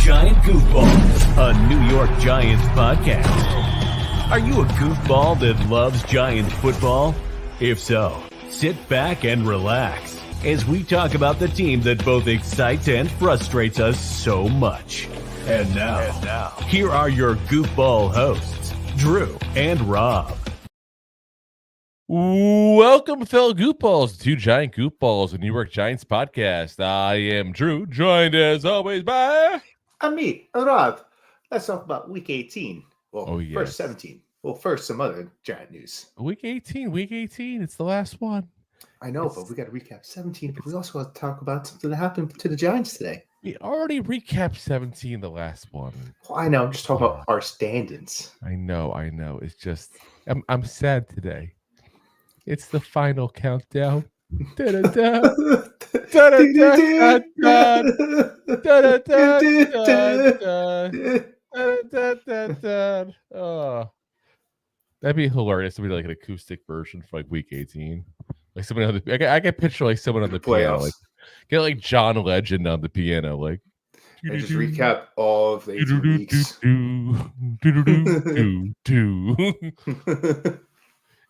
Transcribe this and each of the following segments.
Giant Goofballs, a New York Giants podcast. Are you a goofball that loves Giants football? If so, sit back and relax as we talk about the team that both excites and frustrates us so much. And now, here are your goofball hosts, Drew and Rob. Welcome, fellow goofballs, to Giant Goofballs, a New York Giants podcast. I am Drew, joined as always by... I'm me, Rob. Let's talk about Week 18. Well, yes. First 17. Well, first, some other Giant news. Week 18, it's the last one. I know, but we got to recap 17, but we also got to talk about something that happened to the Giants today. We already recapped 17, the last one. Well, I know, I'm just talking about our standings. I know. It's just, I'm sad today. It's the final countdown. Oh, that'd be hilarious to be like an acoustic version for like Week 18. Like someone on the, I can picture like someone on the piano, like get like John Legend on the piano, like. And just recap all of the 18 weeks.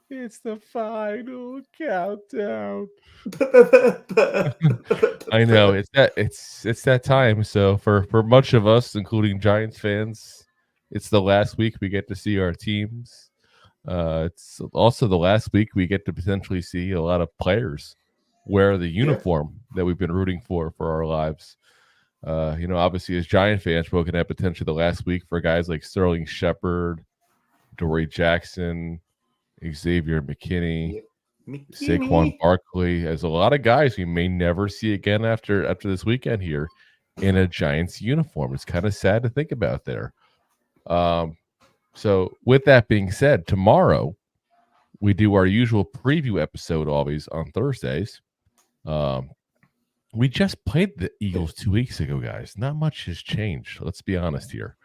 It's the final countdown. I know it's that time. So for much of us, including Giants fans, it's the last week we get to see our teams. It's also the last week we get to potentially see a lot of players wear the uniform that we've been rooting for our lives. Obviously as Giant fans, we're looking at potentially the last week for guys like Sterling Shepard, Dory Jackson, Xavier McKinney, Saquon Barkley, as a lot of guys we may never see again after this weekend here in a Giants uniform. It's kind of sad to think about there. So with that being said, tomorrow we do our usual preview episode always on Thursdays. We just played the Eagles 2 weeks ago, guys. Not much has changed. Let's be honest here.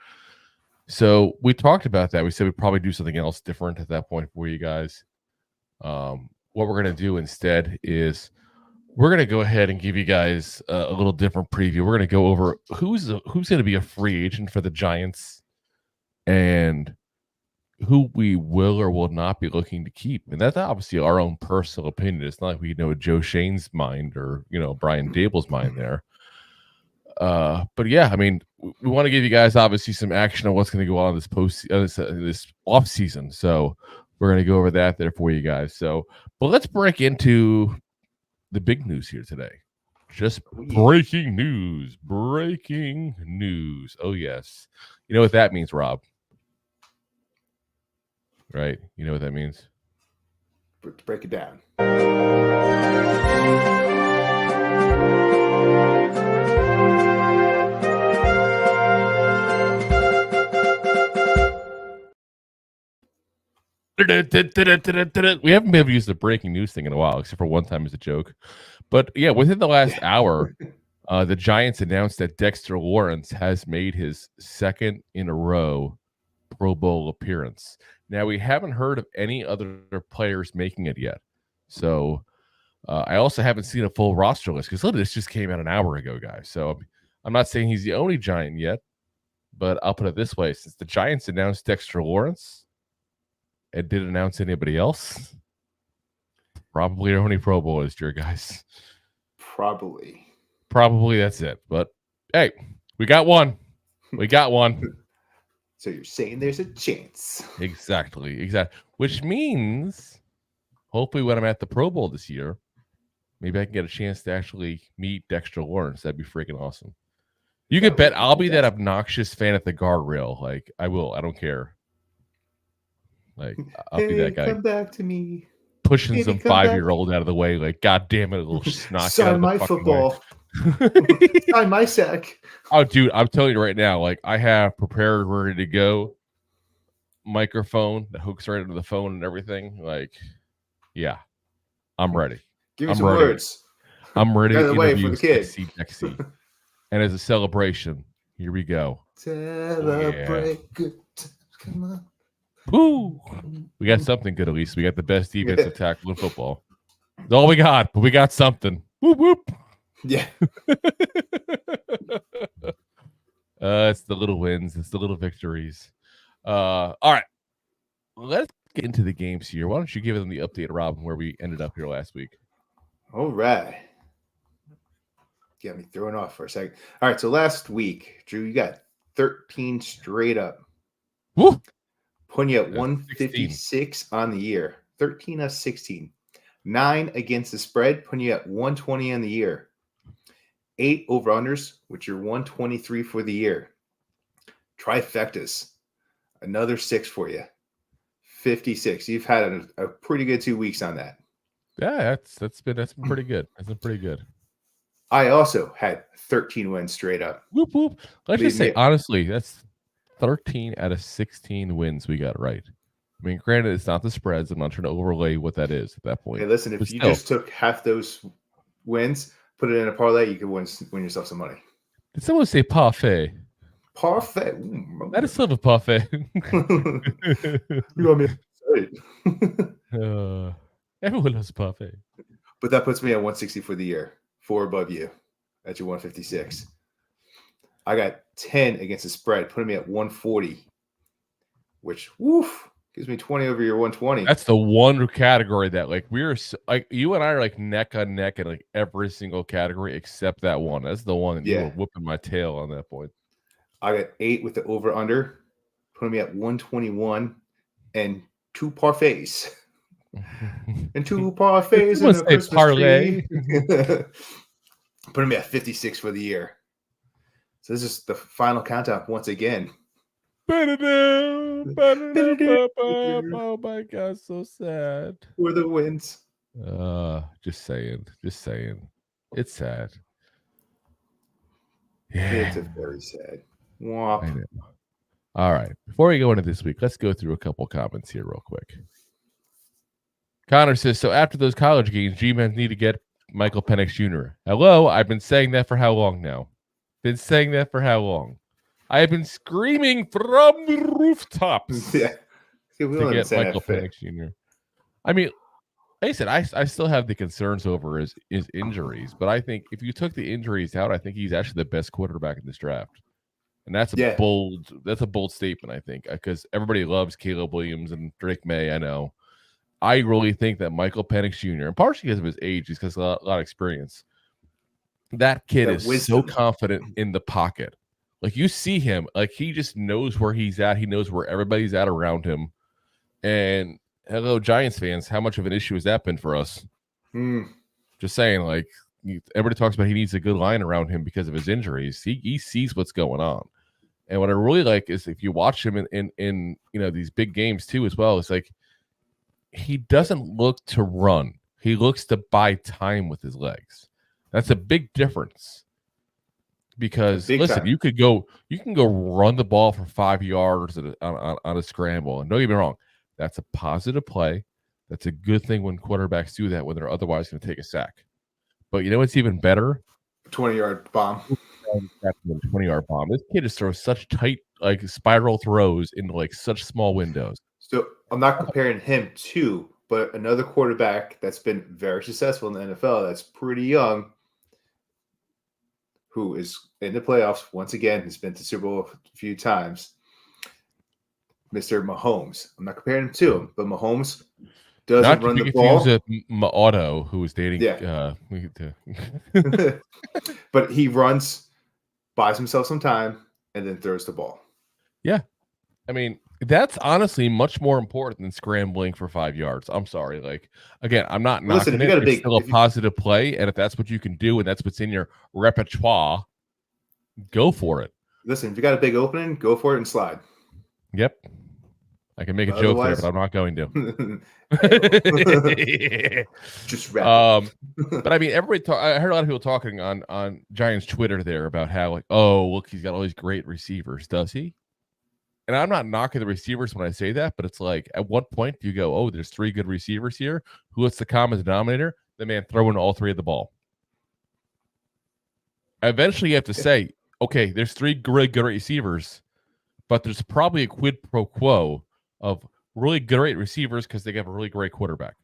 So we talked about that. We said we'd probably do something else different at that point for you guys. What we're going to do instead is we're going to go ahead and give you guys a little different preview. We're going to go over who's going to be a free agent for the Giants and who we will or will not be looking to keep. And that's obviously our own personal opinion. It's not like we know Joe Shane's mind or, Brian Dable's mind there. But yeah, I mean, we want to give you guys obviously some action on what's going to go on this off season. So we're going to go over that there for you guys. So, but let's break into the big news here today. Just breaking news. Oh yes. You know what that means, Rob? Right? You know what that means? Break it down. We haven't been able to use the breaking news thing in a while, except for one time as a joke. But yeah, within the last hour, the Giants announced that Dexter Lawrence has made his second in a row Pro Bowl appearance. Now, we haven't heard of any other players making it yet. So I also haven't seen a full roster list because this just came out an hour ago, guys. So I'm not saying he's the only Giant yet, but I'll put it this way. Since the Giants announced Dexter Lawrence and didn't announce anybody else, probably our only Pro Bowl is your guys. Probably that's it. But hey, we got one. So you're saying there's a chance. Exactly. Which means, hopefully when I'm at the Pro Bowl this year, maybe I can get a chance to actually meet Dexter Lawrence. That'd be freaking awesome. You could bet I'll be that obnoxious fan at the guardrail. Like, I will. I don't care. Like, I'll be that guy. Come back to me. Pushing some 5-year-old out of the way. Like, God damn it, a little snot. Sign my football. Sign my sack. Oh, dude, I'm telling you right now, like, I have prepared, ready to go microphone that hooks right into the phone and everything. Like, yeah, I'm ready. Give me some words. I'm ready to way for the kids. Dexy. And as a celebration, here we go. Celebrate good. Come on. Woo! We got something good at least. We got the best defensive tackle in football. That's all we got, but we got something. Whoop, whoop. Yeah. It's the little wins. It's the little victories. All right. Let's get into the games here. Why don't you give them the update, Rob, where we ended up here last week? All right. Got me thrown off for a second. All right, so last week, Drew, you got 13 straight up. Woo! Putting you at 156 on the year. 13 of 16. 9 against the spread, putting you at 120 on the year. 8 over-unders, which are 123 for the year. Trifectas, another 6 for you. 56. You've had a pretty good 2 weeks on that. Yeah, that's been pretty good. That's been pretty good. I also had 13 wins straight up. Whoop whoop. Let's just say honestly, that's 13 out of 16 wins we got right. I mean, granted, it's not the spreads. I'm not trying to overlay what that is at that point. Hey, listen, if you just took half those wins, put it in a parlay, you could win yourself some money. Did someone say parfait? Parfait. That is sort of a parfait. You want me to say? Everyone loves parfait. But that puts me at 160 for the year. 4 above you at your 156. I got 10 against the spread, putting me at 140, which gives me 20 over your 120. That's the one category that we're like you and I are like neck on neck in like every single category except that one. That's the one that you were whooping my tail on that point. I got 8 with the over under, putting me at 121 and 2 parfaits. And 2 parfaits and a Christmas parlay. Putting me at 56 for the year. So this is the final countdown once again. Oh my God, so sad. For the wins. Just saying. It's sad. Yeah. It's very sad. Womp. I know. All right. Before we go into this week, let's go through a couple comments here real quick. Connor says, so after those college games, G-men need to get Michael Penix Jr. Hello? I've been saying that for how long now? I have been screaming from the rooftops to get Michael Penix Jr. I mean, like I said, I still have the concerns over his injuries, but I think if you took the injuries out, I think he's actually the best quarterback in this draft. And that's a bold statement, I think, because everybody loves Caleb Williams and Drake May, I know. I really think that Michael Penix Jr., and partially because of his age, he's got a lot of experience. That kid is so confident in the pocket. Like you see him, like he just knows where he's at. He knows where everybody's at around him. And hello, Giants fans, how much of an issue has that been for us? Just saying, like everybody talks about he needs a good line around him because of his injuries. He sees what's going on. And what I really like is if you watch him in these big games too as well, it's like he doesn't look to run. He looks to buy time with his legs. That's a big difference. Because listen, you can go run the ball for 5 yards on a scramble. And don't get me wrong, that's a positive play. That's a good thing when quarterbacks do that when they're otherwise going to take a sack. But you know what's even better? 20-yard bomb. 20-yard bomb. This kid just throws such tight spiral throws into such small windows. So I'm not comparing him to, but another quarterback that's been very successful in the NFL that's pretty young, who is in the playoffs once again, has been to Super Bowl a few times, Mr. Mahomes. I'm not comparing him to him, but Mahomes doesn't run the ball. With Otto, who was dating. Yeah. But he runs, buys himself some time, and then throws the ball. Yeah. I mean, that's honestly much more important than scrambling for 5 yards. I'm sorry. Again, I'm not knocking it. It's still a positive play, and if that's what you can do and that's what's in your repertoire, go for it. Listen, if you got a big opening, go for it and slide. Yep. I can make a joke there, but I'm not going to. Just wrap but I mean, I heard a lot of people talking on Giants Twitter there about how look, he's got all these great receivers. Does he? And I'm not knocking the receivers when I say that, but it's like, at what point do you go, oh, there's 3 good receivers here? What's the common denominator? The man throwing all 3 of the ball. Eventually, you have to say, okay, there's 3 good receivers, but there's probably a quid pro quo of really great receivers because they have a really great quarterback.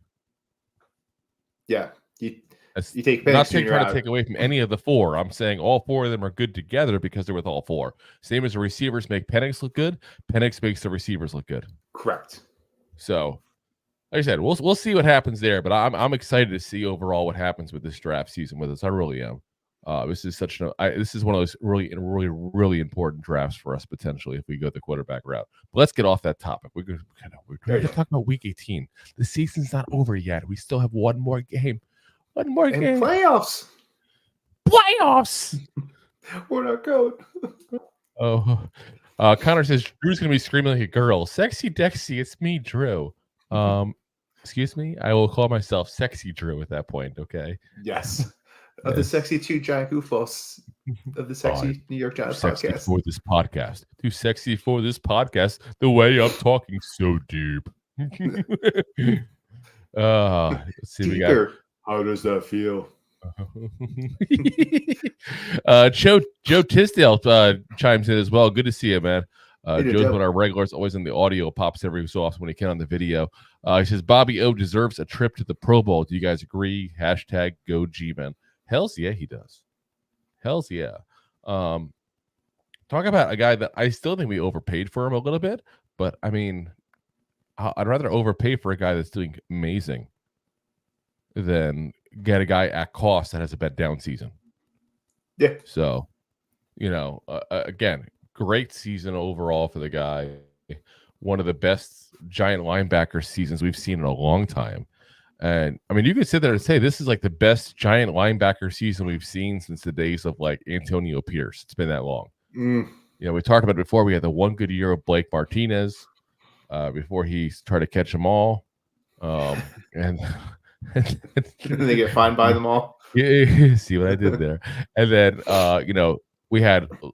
Yeah. You take I'm not Penix Jr. trying out. to take away from any of the four. I'm saying all four of them are good together because they're with all four. Same as the receivers make Penix look good. Penix makes the receivers look good. Correct. So, like I said, we'll see what happens there. But I'm excited to see overall what happens with this draft season with us. I really am. This is this is one of those really important drafts for us potentially if we go the quarterback route. But let's get off that topic. We're going to talk about Week 18. The season's not over yet. We still have one more game. One more game. Playoffs. We're not going. Oh, Connor says Drew's going to be screaming like a girl. Sexy Dexy, it's me, Drew. Excuse me. I will call myself Sexy Drew at that point. Okay. Yes. Of the Sexy Two Giant Goofballs of the Sexy New York Giants podcast. For this podcast. Too sexy for this podcast. The way I'm talking so deep. Let's see. Deeper. How does that feel? Joe Tisdale chimes in as well. Good to see you, man. Joe's one of our regulars, always in the audio, pops every so often when he can on the video. He says Bobby O deserves a trip to the Pro Bowl. Do you guys agree? Hashtag go G-Man. Hells yeah, he does. Hells yeah. Talk about a guy that I still think we overpaid for him a little bit, but I mean, I'd rather overpay for a guy that's doing amazing than get a guy at cost that has a bet down season. Yeah. So, again, great season overall for the guy. One of the best giant linebacker seasons we've seen in a long time. And I mean, you could sit there and say this is like the best giant linebacker season we've seen since the days of like Antonio Pierce. It's been that long. We talked about it before. We had the one good year of Blake Martinez before he tried to catch them all. And they get fined by them all. Yeah, see what I did there. And then, we had, and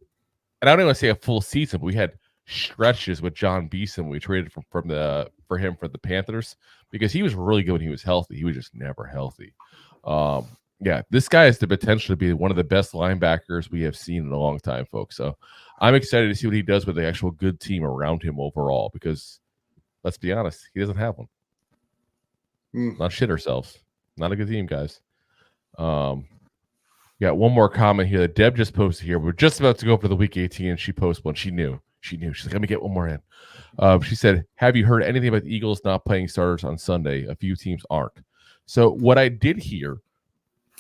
I don't even want to say a full season, but we had stretches with John Beeson. We traded for him for the Panthers because he was really good when he was healthy. He was just never healthy. This guy has the potential to be one of the best linebackers we have seen in a long time, folks. So I'm excited to see what he does with the actual good team around him overall because, let's be honest, he doesn't have one. Not shit ourselves. Not a good team, guys. Got one more comment here that Deb just posted here. We're just about to go for the Week 18, and she posted one. She knew. She's like, let me get one more in. She said, have you heard anything about the Eagles not playing starters on Sunday? A few teams aren't. So what I did hear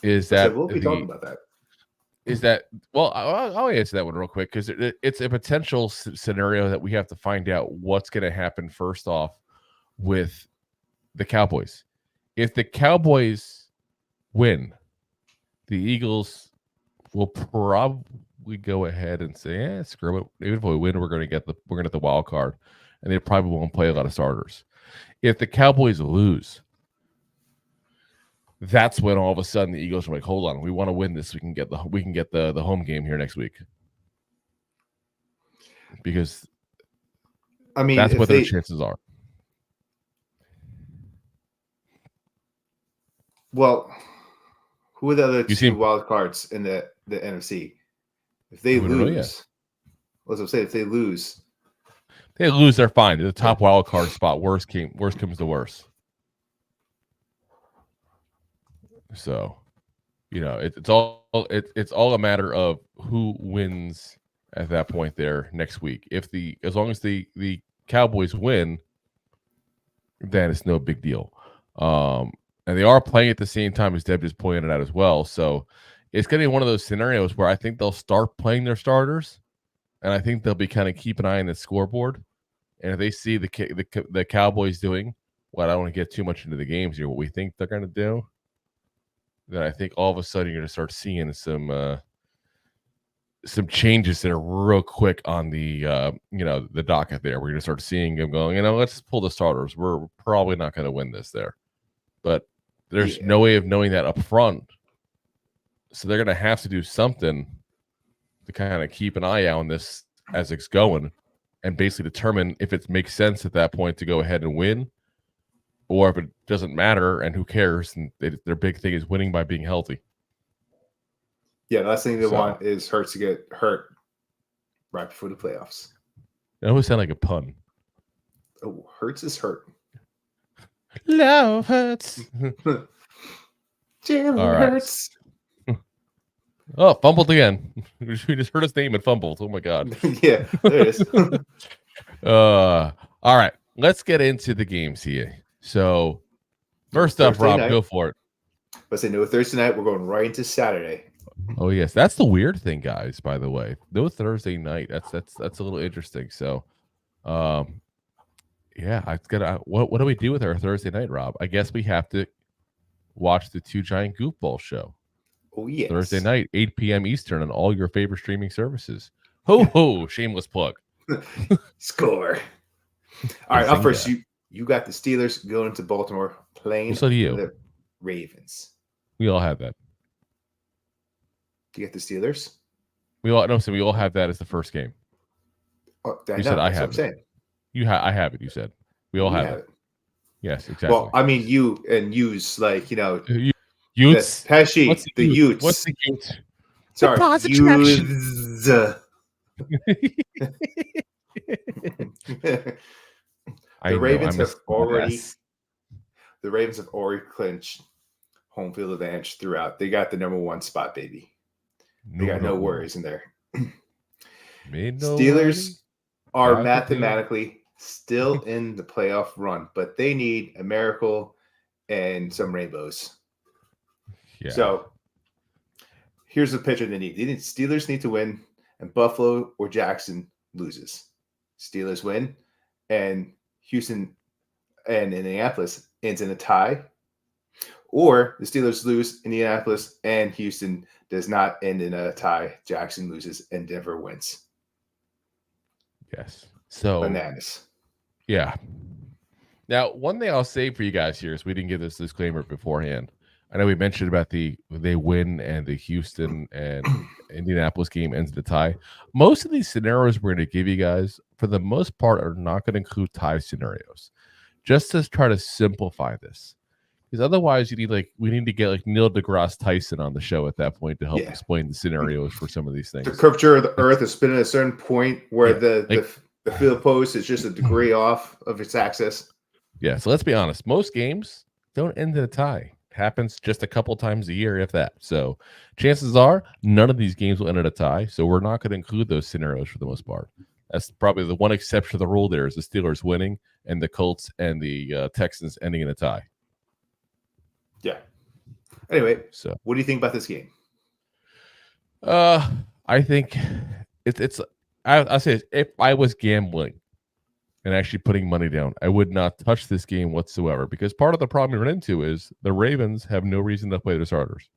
is that we'll be talking about that. Is that, well, I'll answer that one real quick because it's a potential scenario that we have to find out what's going to happen first off with the Cowboys. If the Cowboys win, the Eagles will probably go ahead and say, screw it. Even if we win, we're gonna get the wild card, and they probably won't play a lot of starters. If the Cowboys lose, that's when all of a sudden the Eagles are like, hold on, we want to win this. We can get the home game here next week. Because I mean, that's what their chances are. Well, who are the other two wild cards in the NFC? If they lose, let's say if they lose, they're fine. They're the top wild card spot. Worst comes to worst. So, it's all a matter of who wins at that point there next week. As long as the Cowboys win, then it's no big deal. And they are playing at the same time, as Deb just pointed out as well. So it's going to be one of those scenarios where I think they'll start playing their starters, and I think they'll be kind of keep an eye on the scoreboard. And if they see the Cowboys doing what, I don't want to get too much into the games here, what we think they're going to do, then I think all of a sudden you're going to start seeing some changes that are real quick on the the docket there. We're going to start seeing them going, let's pull the starters. We're probably not going to win this there. But there's no way of knowing that up front. So they're going to have to do something to kind of keep an eye out on this as it's going and basically determine if it makes sense at that point to go ahead and win or if it doesn't matter and who cares. And their big thing is winning by being healthy. Yeah, the last thing they want is Hurts to get hurt right before the playoffs. That always sound like a pun. Oh, Hurts is hurt. Love hurts. Jalen All right. Hurts. Oh, fumbled again. We just heard his name and fumbled. Oh my god. Yeah, there it is. All right. Let's get into the games here. So first up, Thursday Rob, night. go for it. But say no Thursday night. We're going right into Saturday. Oh yes, that's the weird thing, guys. By the way, no Thursday night. That's a little interesting. So, yeah, I gotta. What do we do with our Thursday night, Rob? I guess we have to watch the Two Giant Goofball show Oh yes. Thursday night, 8 p.m. Eastern, on all your favorite streaming services. Ho! Shameless plug. Score. All right, up first, you got the Steelers going to Baltimore playing So do you. the Ravens. We all have that. Do you get the Steelers? We all have that as the first game. Oh, You said I have what I'm saying. I have it. You said we all have it. Yes, exactly. Well, I mean, you and use like Utes. Pesci, the Utes. What's the Utes? Sorry, Utes. The Ravens have already clinched home field advantage throughout. They got the number 1 spot, baby. They got no worries in there. Steelers are mathematically still in the playoff run, but they need a miracle and some rainbows. Yeah. So here's the picture they need. Steelers need to win, and Buffalo or Jackson loses. Steelers win, and Houston and Indianapolis ends in a tie. Or the Steelers lose, Indianapolis and Houston does not end in a tie. Jackson loses, and Denver wins. Yes. So bananas. Yeah. Now, one thing I'll say for you guys here is we didn't give this disclaimer beforehand. I know we mentioned about they win and the Houston and Indianapolis game ends in a tie. Most of these scenarios we're going to give you guys, for the most part, are not going to include tie scenarios. Just to try to simplify this. Because otherwise, we need to get like Neil deGrasse Tyson on the show at that point to help explain the scenarios for some of these things. The curvature of the Earth is spinning at a certain point where the field post is just a degree off of its axis. Yeah, so let's be honest. Most games don't end in a tie. It happens just a couple times a year, if that. So chances are none of these games will end in a tie. So we're not going to include those scenarios for the most part. That's probably the one exception to the rule there is the Steelers winning and the Colts and the Texans ending in a tie. Yeah. Anyway, so what do you think about this game? I think I'll say if I was gambling and actually putting money down, I would not touch this game whatsoever because part of the problem you run into is the Ravens have no reason to play their starters.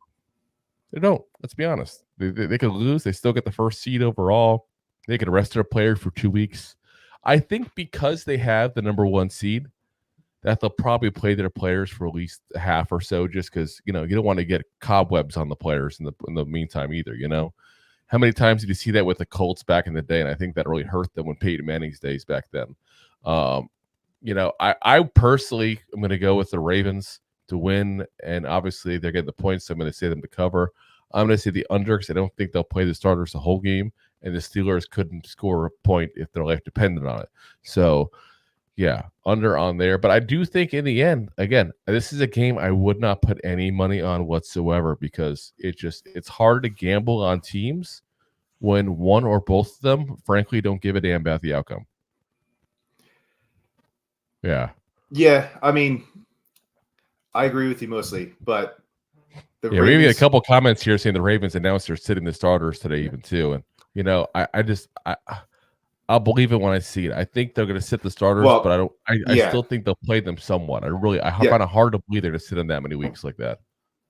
They don't. Let's be honest. They could lose. They still get the first seed overall. They could rest their player for 2 weeks. I think because they have the number 1 seed, that they'll probably play their players for at least a half or so, just because you don't want to get cobwebs on the players in the meantime either. How many times did you see that with the Colts back in the day? And I think that really hurt them when Peyton Manning's days back then. I personally am going to go with the Ravens to win, and obviously they're getting the points, so I'm going to say them to cover. I'm going to say the under because I don't think they'll play the starters the whole game, and the Steelers couldn't score a point if their life depended on it. So, yeah, under on there. But I do think in the end, again, this is a game I would not put any money on whatsoever because it's hard to gamble on teams when one or both of them, frankly, don't give a damn about the outcome. Yeah. Yeah, I mean, I agree with you mostly, but Ravens, we get a couple comments here saying the Ravens announced they're sitting the starters today, even too. And I'll believe it when I see it. I think they're going to sit the starters, but I still think they'll play them somewhat. I find it hard to believe they're going to sit them that many weeks like that.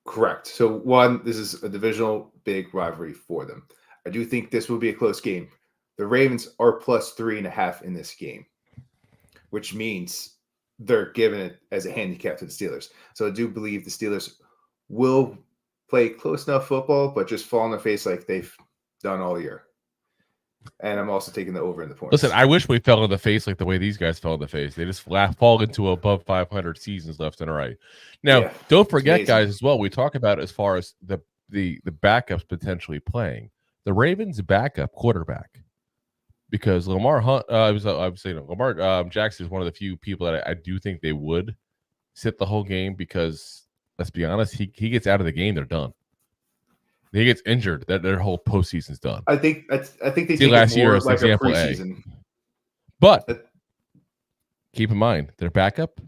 Correct. So one, this is a divisional big rivalry for them. I do think this will be a close game. The Ravens are +3.5 in this game, which means they're giving it as a handicap to the Steelers. So I do believe the Steelers will play close enough football, but just fall on their face like they've done all year. And I'm also taking the over in the points. Listen, I wish we fell in the face like the way these guys fell in the face. They just fall into above 500 seasons left and right. Now, don't forget, guys, as well, we talk about as far as the backups potentially playing. The Ravens' backup quarterback, because Lamar Jackson is one of the few people that I do think they would sit the whole game because let's be honest, he gets out of the game, they're done. He gets injured, that their whole postseason's done. I think they take last it year more is like a example A. preseason. But keep in mind, their backup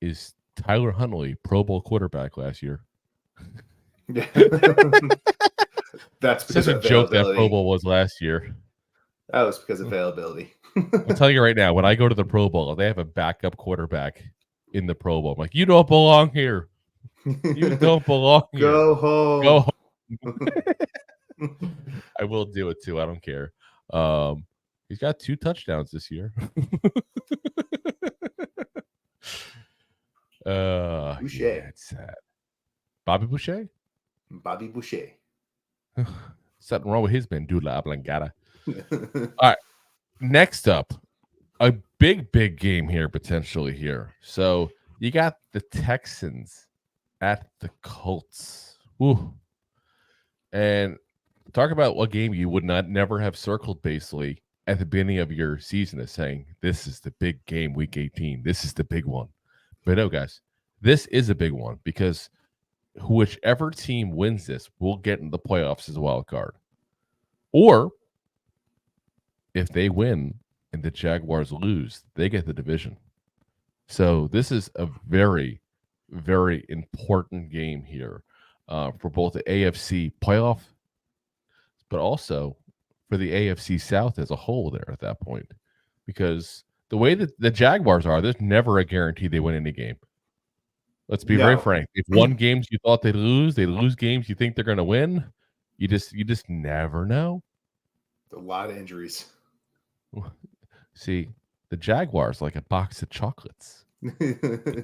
is Tyler Huntley, Pro Bowl quarterback last year. Yeah. That's because such a joke that Pro Bowl was last year. That was because of availability. I'm telling you right now, when I go to the Pro Bowl, they have a backup quarterback in the Pro Bowl. I'm like, you don't belong here. You don't belong here. Go home. Go home. I will do it too. I don't care. He's got 2 touchdowns this year. Boucher. Yeah, it's sad. Bobby Boucher? Bobby Boucher. Something wrong with his Bandula Oblongata. All right. Next up, a big game here, potentially here. So you got the Texans at the Colts. Woo. And talk about what game you would never have circled basically at the beginning of your season as saying, this is the big game, week 18. This is the big one. But no, guys, this is a big one because whichever team wins this will get in the playoffs as a wild card. Or if they win and the Jaguars lose, they get the division. So this is a very, very important game here for both the AFC playoff, but also for the AFC South as a whole there at that point. Because the way that the Jaguars are, there's never a guarantee they win any game. Let's be very frank. If won games you thought they'd lose, they lose games you think they're going to win. You just never know. A lot of injuries. See, the Jaguars like a box of chocolates. You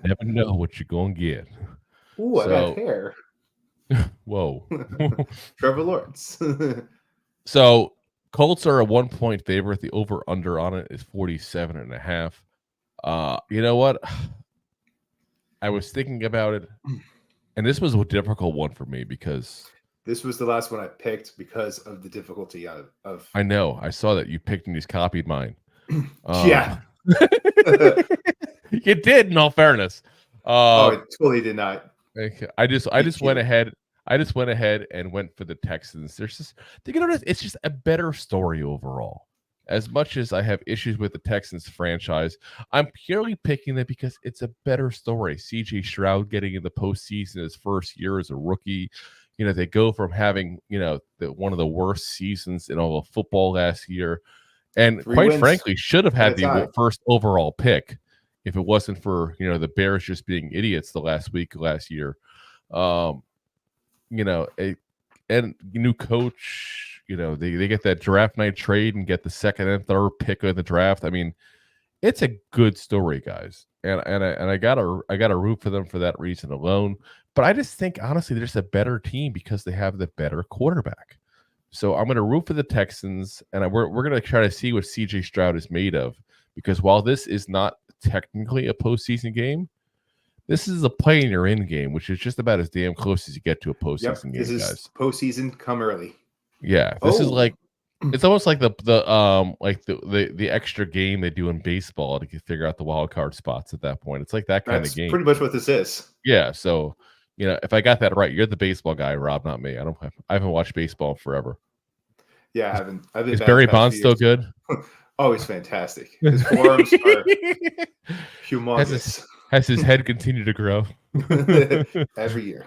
never know what you're going to get. Ooh, I got hair. Whoa. Trevor Lawrence. So Colts are a 1-point favorite. The over-under on it is 47.5. You know what? I was thinking about it, and this was a difficult one for me because this was the last one I picked because of the difficulty of. I know. I saw that you picked and you copied mine. Yeah. You did, in all fairness. I totally did not. I just went ahead. I just went ahead and went for the Texans. It's just a better story overall. As much as I have issues with the Texans franchise, I'm purely picking it because it's a better story. C.J. Stroud getting in the postseason his first year as a rookie. You know, they go from having, one of the worst seasons in all of football last year. And quite frankly, should have had the first overall pick if it wasn't for, the Bears just being idiots the last year. And new coach, they get that draft night trade and get the second and third pick of the draft. I mean, it's a good story, guys. And I gotta root for them for that reason alone. But I just think honestly, they're just a better team because they have the better quarterback. So I'm gonna root for the Texans, and we're gonna try to see what CJ Stroud is made of. Because while this is not technically a postseason game, this is a play in your in game, which is just about as damn close as you get to a postseason game, this is guys. Postseason come early. Yeah, this is like it's almost like the extra game they do in baseball to figure out the wild card spots at that point. It's like that kind of game. Pretty much what this is. Yeah, so if I got that right, you're the baseball guy, Rob, not me. I haven't watched baseball in forever. Yeah, I haven't. Is Barry Bonds still good? Oh, he's fantastic. His forearms are humongous. Has his head continued to grow? Every year.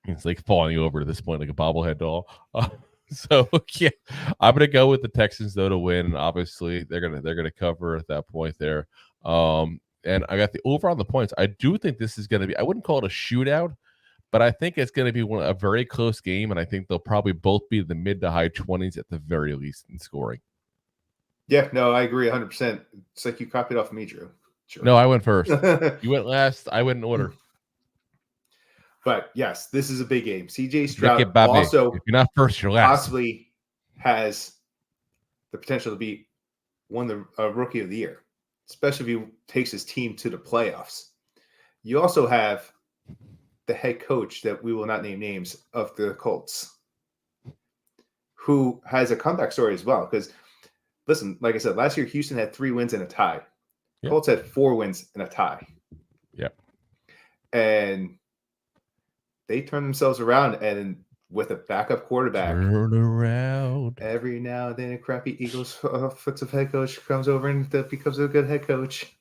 It's like falling over at this point like a bobblehead doll. So yeah, I'm gonna go with the Texans though to win. Obviously, they're gonna cover at that point there. And I got the over on the points. I do think this is gonna be. I wouldn't call it a shootout, but I think it's gonna be a very close game, and I think they'll probably both be the mid to high 20s at the very least in scoring. Yeah, no, I agree 100%. It's like you copied off of me, Drew. Sure. No, I went first. You went last. I went in order. But yes, this is a big game. CJ Stroud also, if you're not first, you're last. Possibly has the potential to be the rookie of the year, especially if he takes his team to the playoffs. You also have the head coach that we will not name names of the Colts, who has a comeback story as well. Because listen, like I said, last year Houston had 3 wins and a tie. Yep. Colts had 4 wins and a tie. Yep. And they turn themselves around, and with a backup quarterback, turn around. Every now and then, a crappy Eagles offensive head coach comes over and becomes a good head coach.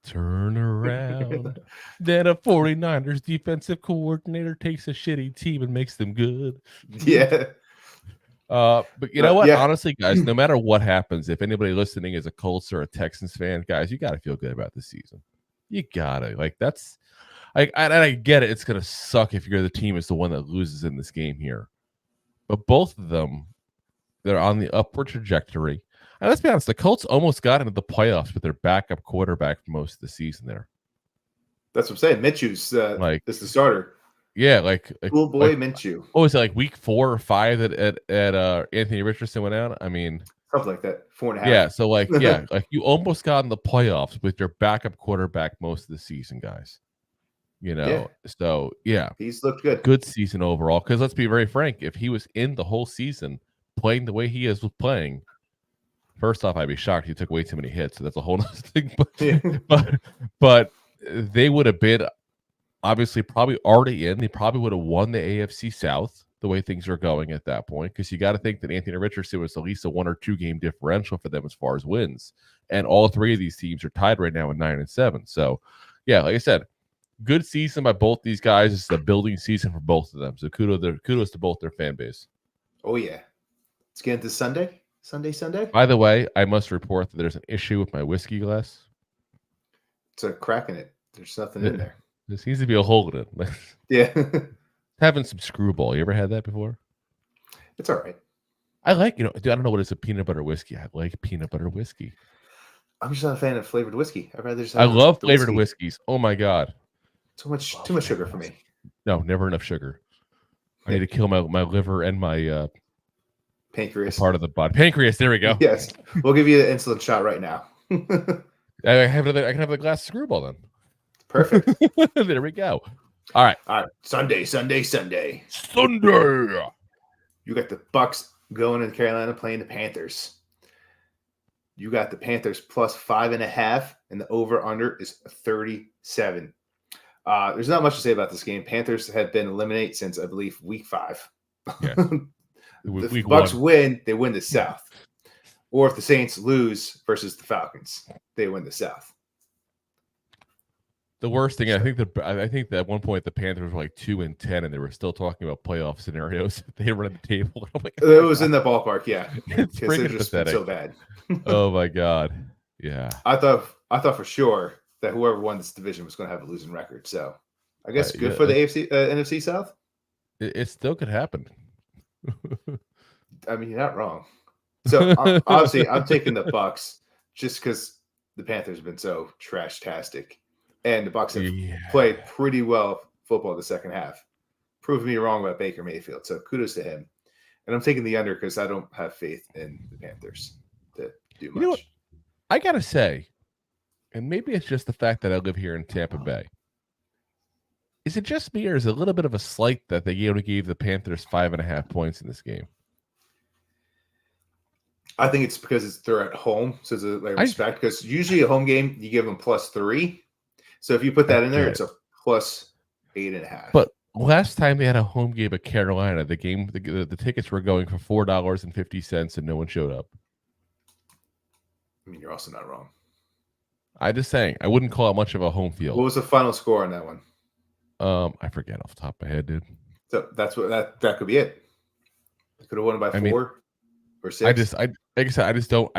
Turn around. Then a 49ers defensive coordinator takes a shitty team and makes them good. Yeah. But you know what? Yeah. Honestly, guys, no matter what happens, if anybody listening is a Colts or a Texans fan, guys, you got to feel good about this season. You got to. Like, that's – I get it. It's going to suck if you're the team is the one that loses in this game here. But both of them, they're on the upward trajectory. And let's be honest, the Colts almost got into the playoffs with their backup quarterback for most of the season there. That's what I'm saying. Minshew's is the starter. Yeah, like cool boy Minshew. What was it, like week 4 or 5 that Anthony Richardson went out? I mean, something like that. 4.5. Yeah, so like like you almost got in the playoffs with your backup quarterback most of the season, guys. You know, so yeah, he's looked good. Good season overall. Because let's be very frank, if he was in the whole season playing the way he is playing, first off, I'd be shocked he took way too many hits. So that's a whole other thing. But they would have been obviously probably already in. They probably would have won the AFC South the way things are going at that point. Because you got to think that Anthony Richardson was at least a 1 or 2 game differential for them as far as wins. And all 3 of these teams are tied right now at 9-7. So yeah, like I said, good season by both these guys. It's a building season for both of them. So kudos to both their fan base. Oh yeah. Let's get into Sunday. By the way, I must report that there's an issue with my whiskey glass. It's a crack in it. There's nothing in there. There seems to be a hole in it. Yeah. Having some screwball. You ever had that before? It's all right. I like, dude, I don't know what is a peanut butter whiskey. I like peanut butter whiskey. I'm just not a fan of flavored whiskey. I'd rather just I love flavored whiskeys. Oh my God. Too much sugar for me. No, never enough sugar. I need to kill my liver and my pancreas. Part of the body. Pancreas, there we go. Yes. We'll give you an insulin shot right now. I can have a glass of screwball then. Perfect. There we go. All right. Sunday. You got the Bucs going in Carolina playing the Panthers. You got the Panthers plus 5.5, and the over/under is 37. There's not much to say about this game. Panthers have been eliminated since, I believe, week 5. Yeah. The Bucs win, they win the South. Or if the Saints lose versus the Falcons, they win the South. The worst thing, I think that at one point the Panthers were like 2-10, and they were still talking about playoff scenarios. They were at the table. It was in the ballpark, yeah. It's freaking just pathetic. So bad. Oh my God, yeah. I thought for sure that whoever won this division was going to have a losing record. So I guess good for the NFC South. It still could happen. I mean, you're not wrong. So obviously, I'm taking the Bucs just because the Panthers have been so trash-tastic. And the Bucs have played pretty well football the second half. Proved me wrong about Baker Mayfield. So kudos to him. And I'm taking the under because I don't have faith in the Panthers to do much. You know what? I got to say, and maybe it's just the fact that I live here in Tampa Bay. Is it just me, or is it a little bit of a slight that they only gave the Panthers 5.5 points in this game? I think it's because they're at home. So it's respect. Because usually a home game, you give them +3. So if you put that in there, it's a plus 8.5. But last time they had a home game at Carolina, the tickets were going for $4.50 and no one showed up. I mean, you're also not wrong. I just saying, I wouldn't call it much of a home field. What was the final score on that one? I forget off the top of my head, dude. So that's what that could be it. Could have won by 4 or 6. Like I said, I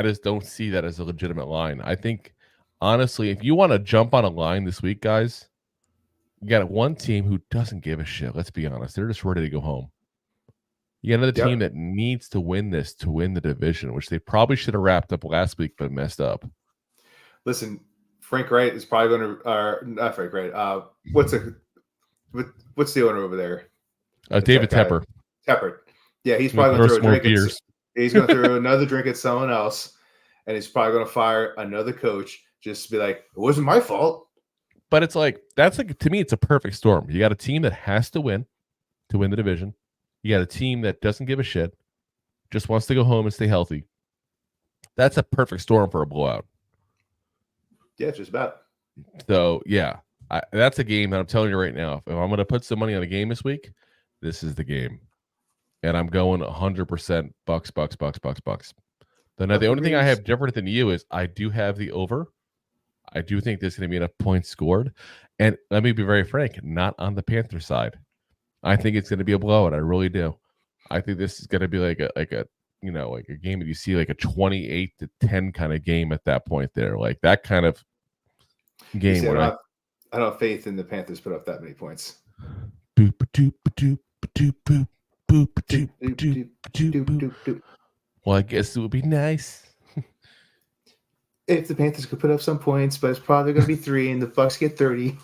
just don't see that as a legitimate line. I think honestly, if you want to jump on a line this week, guys, you got one team who doesn't give a shit. Let's be honest. They're just ready to go home. You got another team that needs to win this to win the division, which they probably should have wrapped up last week, but messed up. Listen, Frank Wright is probably going to not Frank Wright. What's the owner over there? David Tepper. Tepper. Yeah, he's probably going to throw a drink. He's going to throw another drink at someone else, and he's probably going to fire another coach just to be like, it wasn't my fault. But it's like, to me, it's a perfect storm. You got a team that has to win the division. You got a team that doesn't give a shit, just wants to go home and stay healthy. That's a perfect storm for a blowout. Yeah, just about. So, yeah. That's a game that I'm telling you right now. If I'm going to put some money on a game this week, this is the game. And I'm going 100% Bucks. Now, the only thing I have different than you is I do have the over. I do think there's going to be enough points scored. And let me be very frank, not on the Panther side. I think it's going to be a blowout. I really do. I think this is going to be like a game that you see like a 28-10 kind of game at that point there. Like that kind of game. See, I don't have faith in the Panthers put up that many points. Boop, doop, doop, doop, boop, boop, doop, doop, doop, doop. Well, I guess it would be nice if the Panthers could put up some points, but it's probably going to be 3, and the Bucks get 30.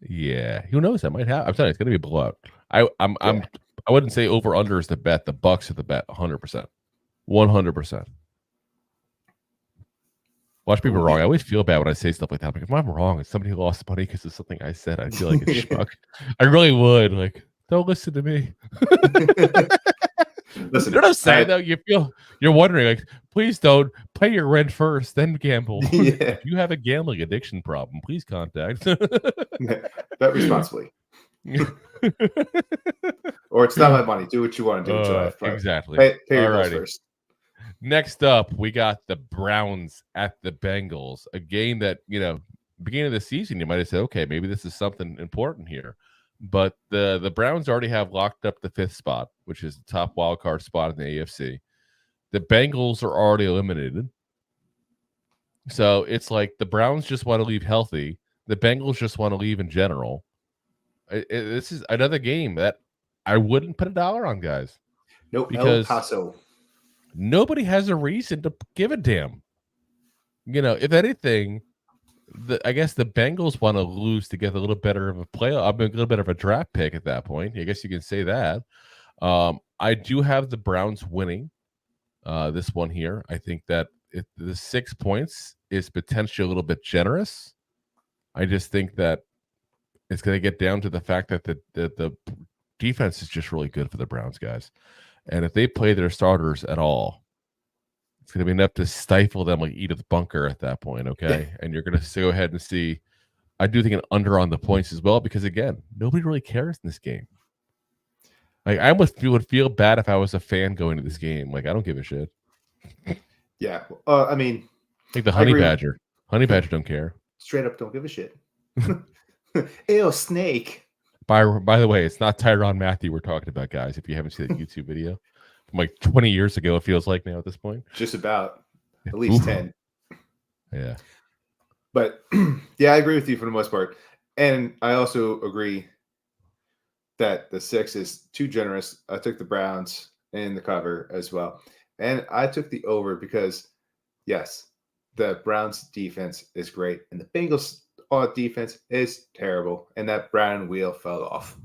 Yeah, who knows? That might happen. I'm telling you, it's going to be a blowout. I wouldn't say over under is the bet. The Bucks are the bet. 100%. Watch me be wrong. I always feel bad when I say stuff like that. Like, if I'm wrong, if somebody lost money because of something I said, I feel like a schmuck. I really would. Like, don't listen to me. Listen, you know what I'm saying, though? You're wondering, like, please don't pay your rent first, then gamble. Yeah. If you have a gambling addiction problem, please contact. Bet responsibly. Or it's not my money. Do what you want to do with your life. Exactly. Pay your bills first. Next up, we got the Browns at the Bengals, a game that, beginning of the season, you might have said, okay, maybe this is something important here. But the Browns already have locked up the 5th spot, which is the top wild card spot in the AFC. The Bengals are already eliminated. So it's like the Browns just want to leave healthy. The Bengals just want to leave in general. This is another game that I wouldn't put $1 on, guys. Nope, because El Paso. Nobody has a reason to give a damn. If anything, I guess the Bengals want to lose to get a little better of a playoff, a little bit of a draft pick at that point. I guess you can say that. I do have the Browns winning this one here. I think that the 6 points is potentially a little bit generous. I just think that it's going to get down to the fact that the defense is just really good for the Browns, guys. And if they play their starters at all, it's going to be enough to stifle them like Edith Bunker at that point, okay? And you're going to go ahead and see, I do think an under on the points as well, because, again, nobody really cares in this game. Like, I almost would feel bad if I was a fan going to this game. Like, I don't give a shit. Yeah. I mean, like the Honey Badger. Honey Badger don't care. Straight up don't give a shit. Ew, snake. By the way, it's not Tyrann Mathieu we're talking about, guys. If you haven't seen that YouTube video from like 20 years ago, it feels like now at this point. Just about. At least 10. Yeah. But yeah, I agree with you for the most part. And I also agree that the 6 is too generous. I took the Browns in the cover as well. And I took the over because, yes, the Browns defense is great. And the Bengals defense is terrible. And that Brown wheel fell off.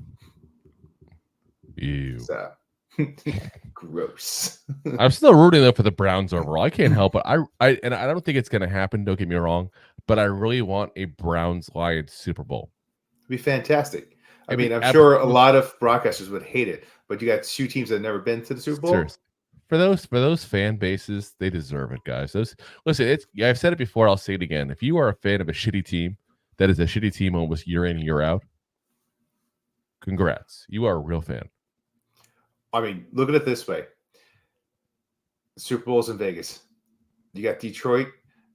Ew. So, gross. I'm still rooting though for the Browns overall. I can't help it. I don't think it's going to happen. Don't get me wrong. But I really want a Browns-Lions Super Bowl. It'd be fantastic. I mean, I'm sure a lot of broadcasters would hate it, but you got 2 teams that have never been to the Super Bowl. Seriously. For those fan bases, they deserve it, guys. I've said it before. I'll say it again. If you are a fan of a shitty team, that is a shitty team almost year in, year out, congrats. You are a real fan. I mean, look at it this way. The Super Bowl's in Vegas. You got Detroit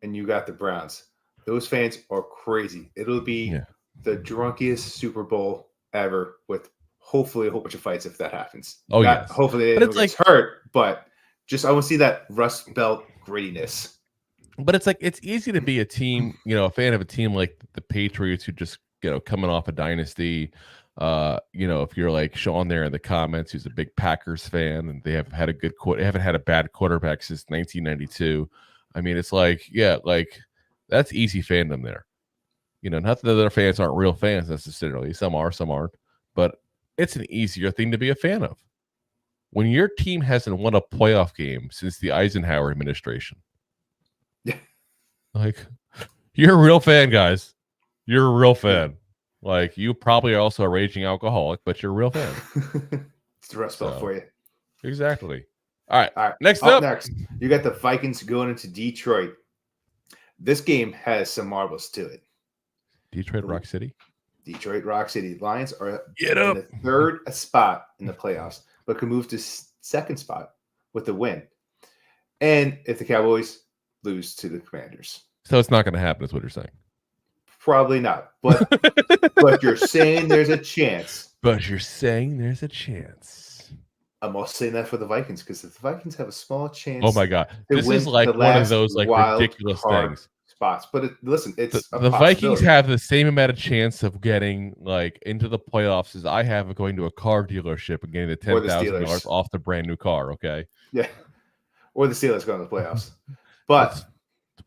and you got the Browns. Those fans are crazy. It'll be the drunkiest Super Bowl ever, with hopefully a whole bunch of fights if that happens. Oh, yeah. Hopefully they don't get hurt, but just I want to see that Rust Belt grittiness. But it's like, it's easy to be a team, a fan of a team like the Patriots who just, coming off a dynasty. If you're like Sean there in the comments, who's a big Packers fan, and they haven't had a bad quarterback since 1992. I mean, it's like, that's easy fandom there. Not that other fans aren't real fans necessarily. Some are, some aren't. But it's an easier thing to be a fan of. When your team hasn't won a playoff game since the Eisenhower administration. Yeah. Like, you're a real fan, guys. You're a real fan. Like, you probably are also a raging alcoholic, but you're a real fan. It's the Rust Belt for you. Exactly. All right. Next, you got the Vikings going into Detroit. This game has some marbles to it. Detroit Rock City. Detroit Rock City. Lions are Get in up. the third spot in the playoffs, but can move to second spot with the win. And if the Cowboys lose to the Commanders. So it's not going to happen, is what you're saying. Probably not. But but you're saying there's a chance. But you're saying there's a chance. I'm also saying that for the Vikings, because if the Vikings have a small chance. Oh my God. This is like one of those like ridiculous things. Spots. But listen, it's the Vikings have the same amount of chance of getting like into the playoffs as I have of going to a car dealership and getting the $10,000 off the brand new car. Okay. Yeah. Or the Steelers going to the playoffs. But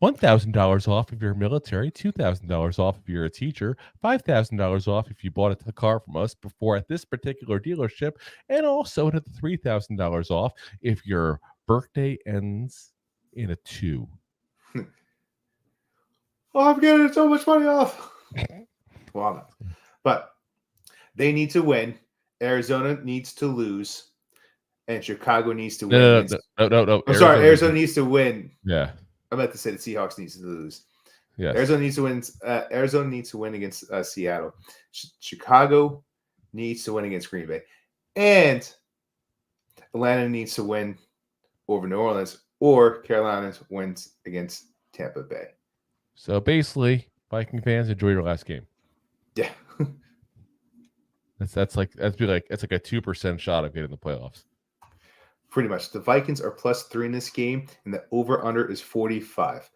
$1,000 off if you're military, $2,000 off if you're a teacher, $5,000 off if you bought a car from us before at this particular dealership, and also to the $3,000 off if your birthday ends in a 2. Oh, I'm getting so much money off. Well, but they need to win. Arizona needs to lose, and Chicago needs to win. No. I'm sorry, Arizona needs to win. Yeah, I meant to say the Seahawks needs to lose. Yeah, Arizona needs to win. Arizona needs to win against Seattle. Chicago needs to win against Green Bay, and Atlanta needs to win over New Orleans, or Carolina wins against Tampa Bay. So basically, Viking fans, enjoy your last game. Yeah, that's like a 2% shot of getting the playoffs. Pretty much. The Vikings are +3 in this game, and the over/under is 45.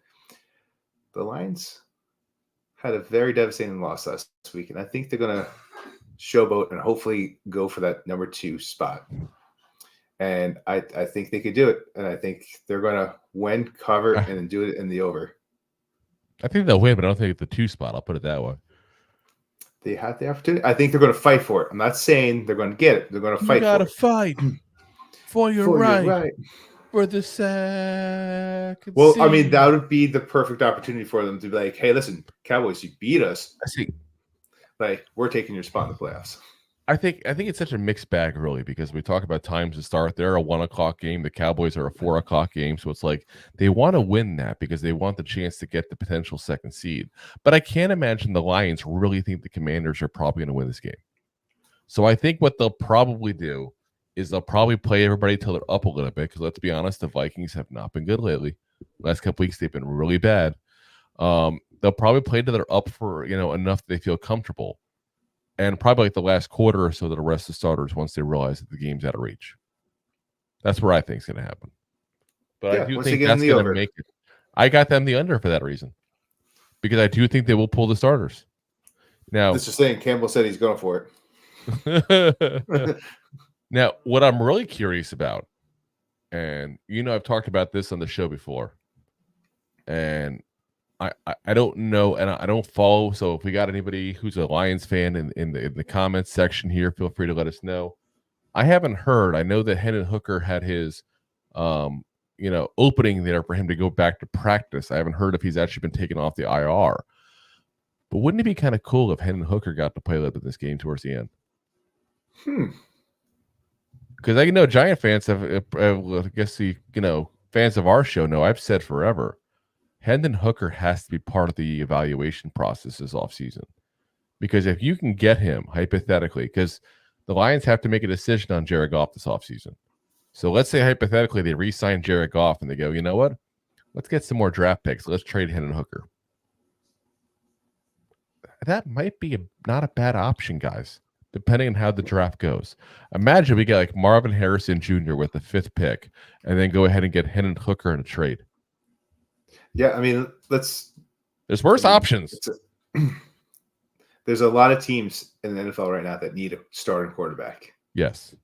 The Lions had a very devastating loss last week, and I think they're going to showboat and hopefully go for that number 2 spot. And I think they could do it, and I think they're going to win, cover, and then do it in the over. I think they'll win, but I don't think it's the 2 spot. I'll put it that way. They have the opportunity. I think they're going to fight for it. I'm not saying they're going to get it. They're going to fight for it. You got to fight for your right. For the second. Well, I mean, that would be the perfect opportunity for them to be like, hey, listen, Cowboys, you beat us. I see. Like, we're taking your spot in the playoffs. I think it's such a mixed bag, really, because we talk about times to start. They're a 1:00 game. The Cowboys are a 4:00 game. So it's like they want to win that because they want the chance to get the potential second seed. But I can't imagine the Lions really think the Commanders are probably going to win this game. So I think what they'll probably do is they'll probably play everybody till they're up a little bit. Because let's be honest, the Vikings have not been good lately. Last couple weeks they've been really bad. They'll probably play till they're up for enough that they feel comfortable. And probably like the last quarter or so that the rest of the starters once they realize that the game's out of reach. That's where I think is going to happen. But I do think that's going to make it. I got them the under for that reason. Because I do think they will pull the starters. Now, this is saying Campbell said he's going for it. Now, what I'm really curious about, and I've talked about this on the show before, and I don't know, and I don't follow. So if we got anybody who's a Lions fan in the comments section here, feel free to let us know. I haven't heard. I know that Hendon Hooker had his, opening there for him to go back to practice. I haven't heard if he's actually been taken off the IR. But wouldn't it be kind of cool if Hendon Hooker got to play a little bit in this game towards the end? Because I know Giant fans have, I guess fans of our show know. I've said forever. Hendon Hooker has to be part of the evaluation process this offseason. Because if you can get him, hypothetically, because the Lions have to make a decision on Jared Goff this offseason. So let's say, hypothetically, they re-sign Jared Goff and they go, you know what? Let's get some more draft picks. Let's trade Hendon Hooker. That might be not a bad option, guys, depending on how the draft goes. Imagine we get like Marvin Harrison Jr. with the 5th pick and then go ahead and get Hendon Hooker in a trade. Yeah, I mean, there's worse options. There's a lot of teams in the NFL right now that need a starting quarterback. Yes.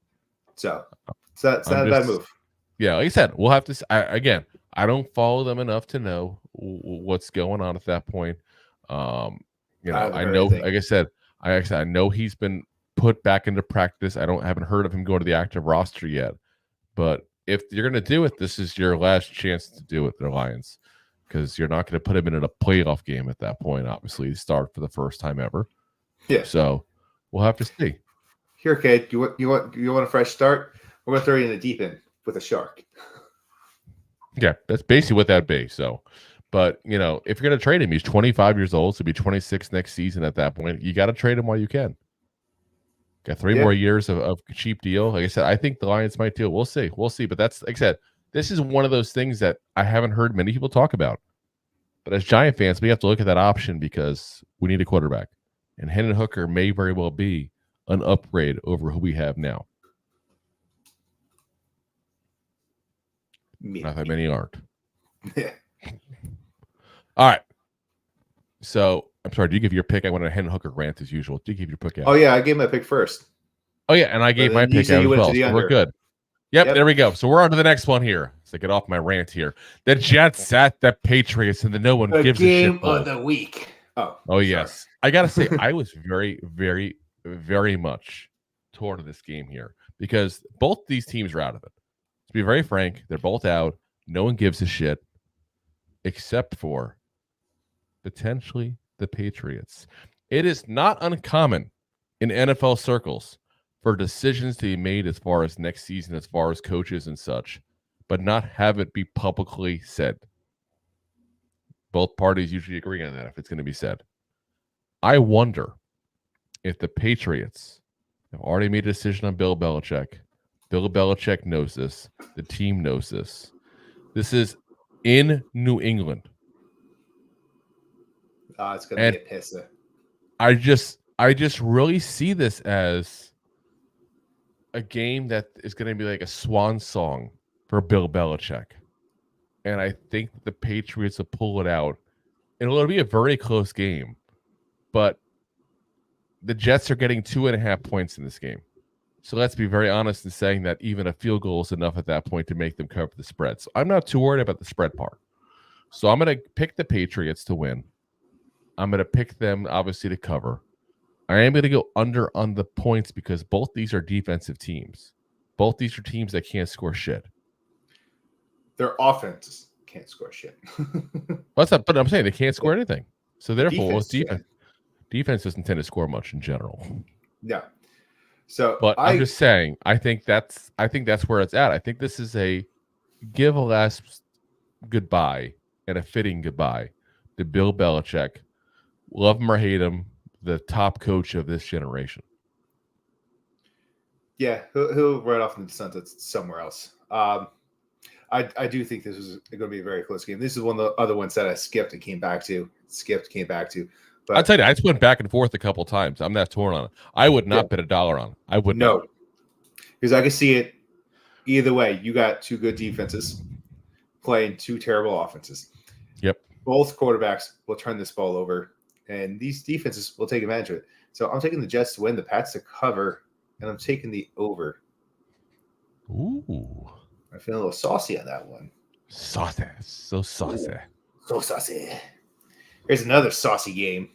So it's not a bad move. Yeah, like I said, we'll have to. I don't follow them enough to know what's going on at that point. I know, like I said, I know he's been put back into practice. I haven't heard of him going to the active roster yet. But if you're going to do it, this is your last chance to do it, the Lions. Because you're not going to put him in a playoff game at that point, obviously, to start for the first time ever. Yeah. So we'll have to see. Here, kid, you want a fresh start? We're going to throw you in the deep end with a shark. Yeah, that's basically what that'd be. So, But, if you're going to trade him, he's 25 years old, so he'll be 26 next season at that point. You got to trade him while you can. Got 3 more years of cheap deal. Like I said, I think the Lions might do it. We'll see. But that's, like I said, this is one of those things that I haven't heard many people talk about. But as Giant fans, we have to look at that option because we need a quarterback. And Hendon Hooker may very well be an upgrade over who we have now. Not that many aren't. Yeah. All right. So, I'm sorry, do you give your pick? I went on a Hendon Hooker rant as usual. Do you give your pick out? Oh, yeah, I gave my pick first. Oh, yeah, and I gave my pick out as well. So we're good. Yep, there we go. So we're on to the next one here. So get off my rant here. The Jets at the Patriots, and no one gives a shit. Game of the week. Oh yes. I got to say, I was very, very, very much torn of this game here because both these teams are out of it. To be very frank, they're both out. No one gives a shit except for potentially the Patriots. It is not uncommon in NFL circles for decisions to be made as far as next season, as far as coaches and such, but not have it be publicly said. Both parties usually agree on that if it's going to be said. I wonder if the Patriots have already made a decision on Bill Belichick. Bill Belichick knows this. The team knows this. This is in New England. It's going to be a pisser. I just really see this as a game that is going to be like a swan song for Bill Belichick. And I think the Patriots will pull it out. And it'll be a very close game. But the Jets are getting 2.5 points in this game. So let's be very honest in saying that even a field goal is enough at that point to make them cover the spread. So I'm not too worried about the spread part. So I'm going to pick the Patriots to win. I'm going to pick them, obviously, to cover. I am going to go under on the points because both these are defensive teams. Both these are teams that can't score shit. Their offenses can't score shit. But I'm saying they can't score anything. So therefore, defense doesn't tend to score much in general. Yeah. So, but I'm just saying, I think that's where it's at. I think this is a give a last goodbye and a fitting goodbye to Bill Belichick. Love him or hate him, the top coach of this generation. Yeah, he'll ride off into the sunset somewhere else. I do think this is going to be a very close game. This is one of the other ones that I skipped and came back to. But I'll tell you, I just went back and forth a couple times. I'm that torn on it. I would not bet $1 on it. I would not. Because I can see it either way. You got two good defenses playing two terrible offenses. Yep. Both quarterbacks will turn this ball over, and these defenses will take advantage of it. So I'm taking the Jets to win, the Pats to cover, and I'm taking the over. Ooh. I feel a little saucy on that one. Saucy. So saucy. So saucy. Here's another saucy game.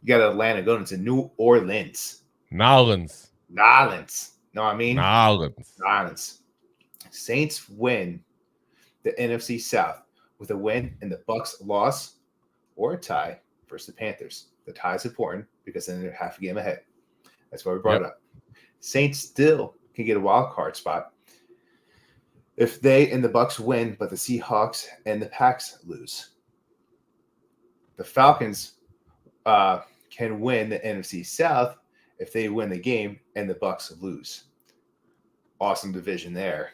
You got Atlanta going to New Orleans. Nolans. Know what I mean? Nolans. Saints win the NFC South with a win and the Bucs loss or a tie versus the Panthers. The tie is important because then they're half a game ahead. That's why we brought it up. Saints still can get a wild card spot if they and the Bucs win, but the Seahawks and the Packs lose. The Falcons can win the NFC South if they win the game and the Bucs lose. Awesome division there.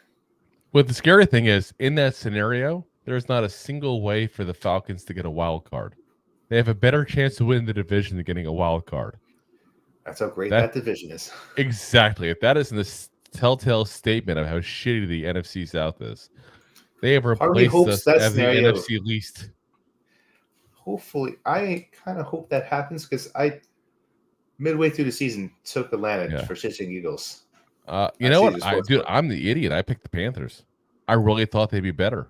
But the scary thing is, in that scenario, there's not a single way for the Falcons to get a wild card. They have a better chance to win the division than getting a wild card. That's how great that division is. Exactly. If that isn't the telltale statement of how shitty the NFC South is, they have replaced us as the NFC least. Hopefully, I kind of hope that happens because I, midway through the season, took Atlanta for shits and giggles. You know what? I'm the idiot. I picked the Panthers. I really thought they'd be better.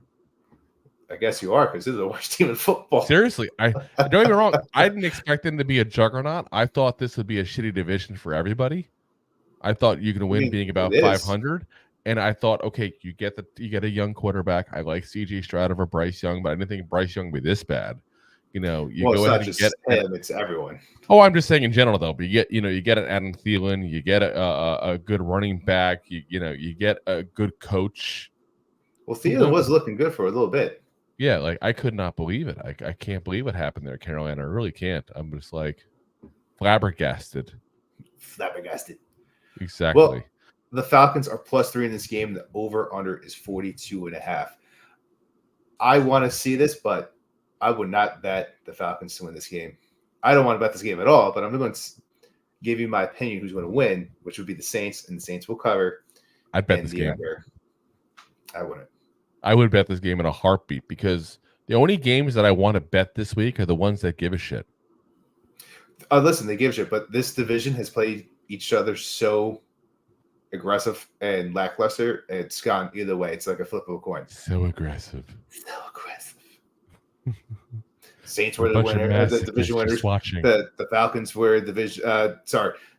I guess you are because they're the worst team in football. Seriously, don't get me wrong. I didn't expect them to be a juggernaut. I thought this would be a shitty division for everybody. I thought you could win being about 500, and I thought, okay, you get a young quarterback. I like C.J. Stroud over Bryce Young, but I didn't think Bryce Young would be this bad. You know, you go ahead and get him; it's everyone. Oh, I'm just saying in general though. But you get an Adam Thielen, you get a good running back, you get a good coach. Well, Thielen was looking good for a little bit. Yeah, like I could not believe it. I can't believe what happened there, Carolina. I really can't. I'm just like flabbergasted. Flabbergasted. Exactly. Well, the Falcons are +3 in this game. The over/under is 42.5. I want to see this, but I would not bet the Falcons to win this game. I don't want to bet this game at all, but I'm going to give you my opinion who's going to win, which would be the Saints, and the Saints will cover. I'd bet this game. Under. I wouldn't. I would bet this game in a heartbeat because the only games that I want to bet this week are the ones that give a shit. Listen, they give a shit, but this division has played each other so aggressive and lackluster. It's gone either way. It's like a flip of a coin. So aggressive. Saints were the winner, the division winners. The Falcons were division.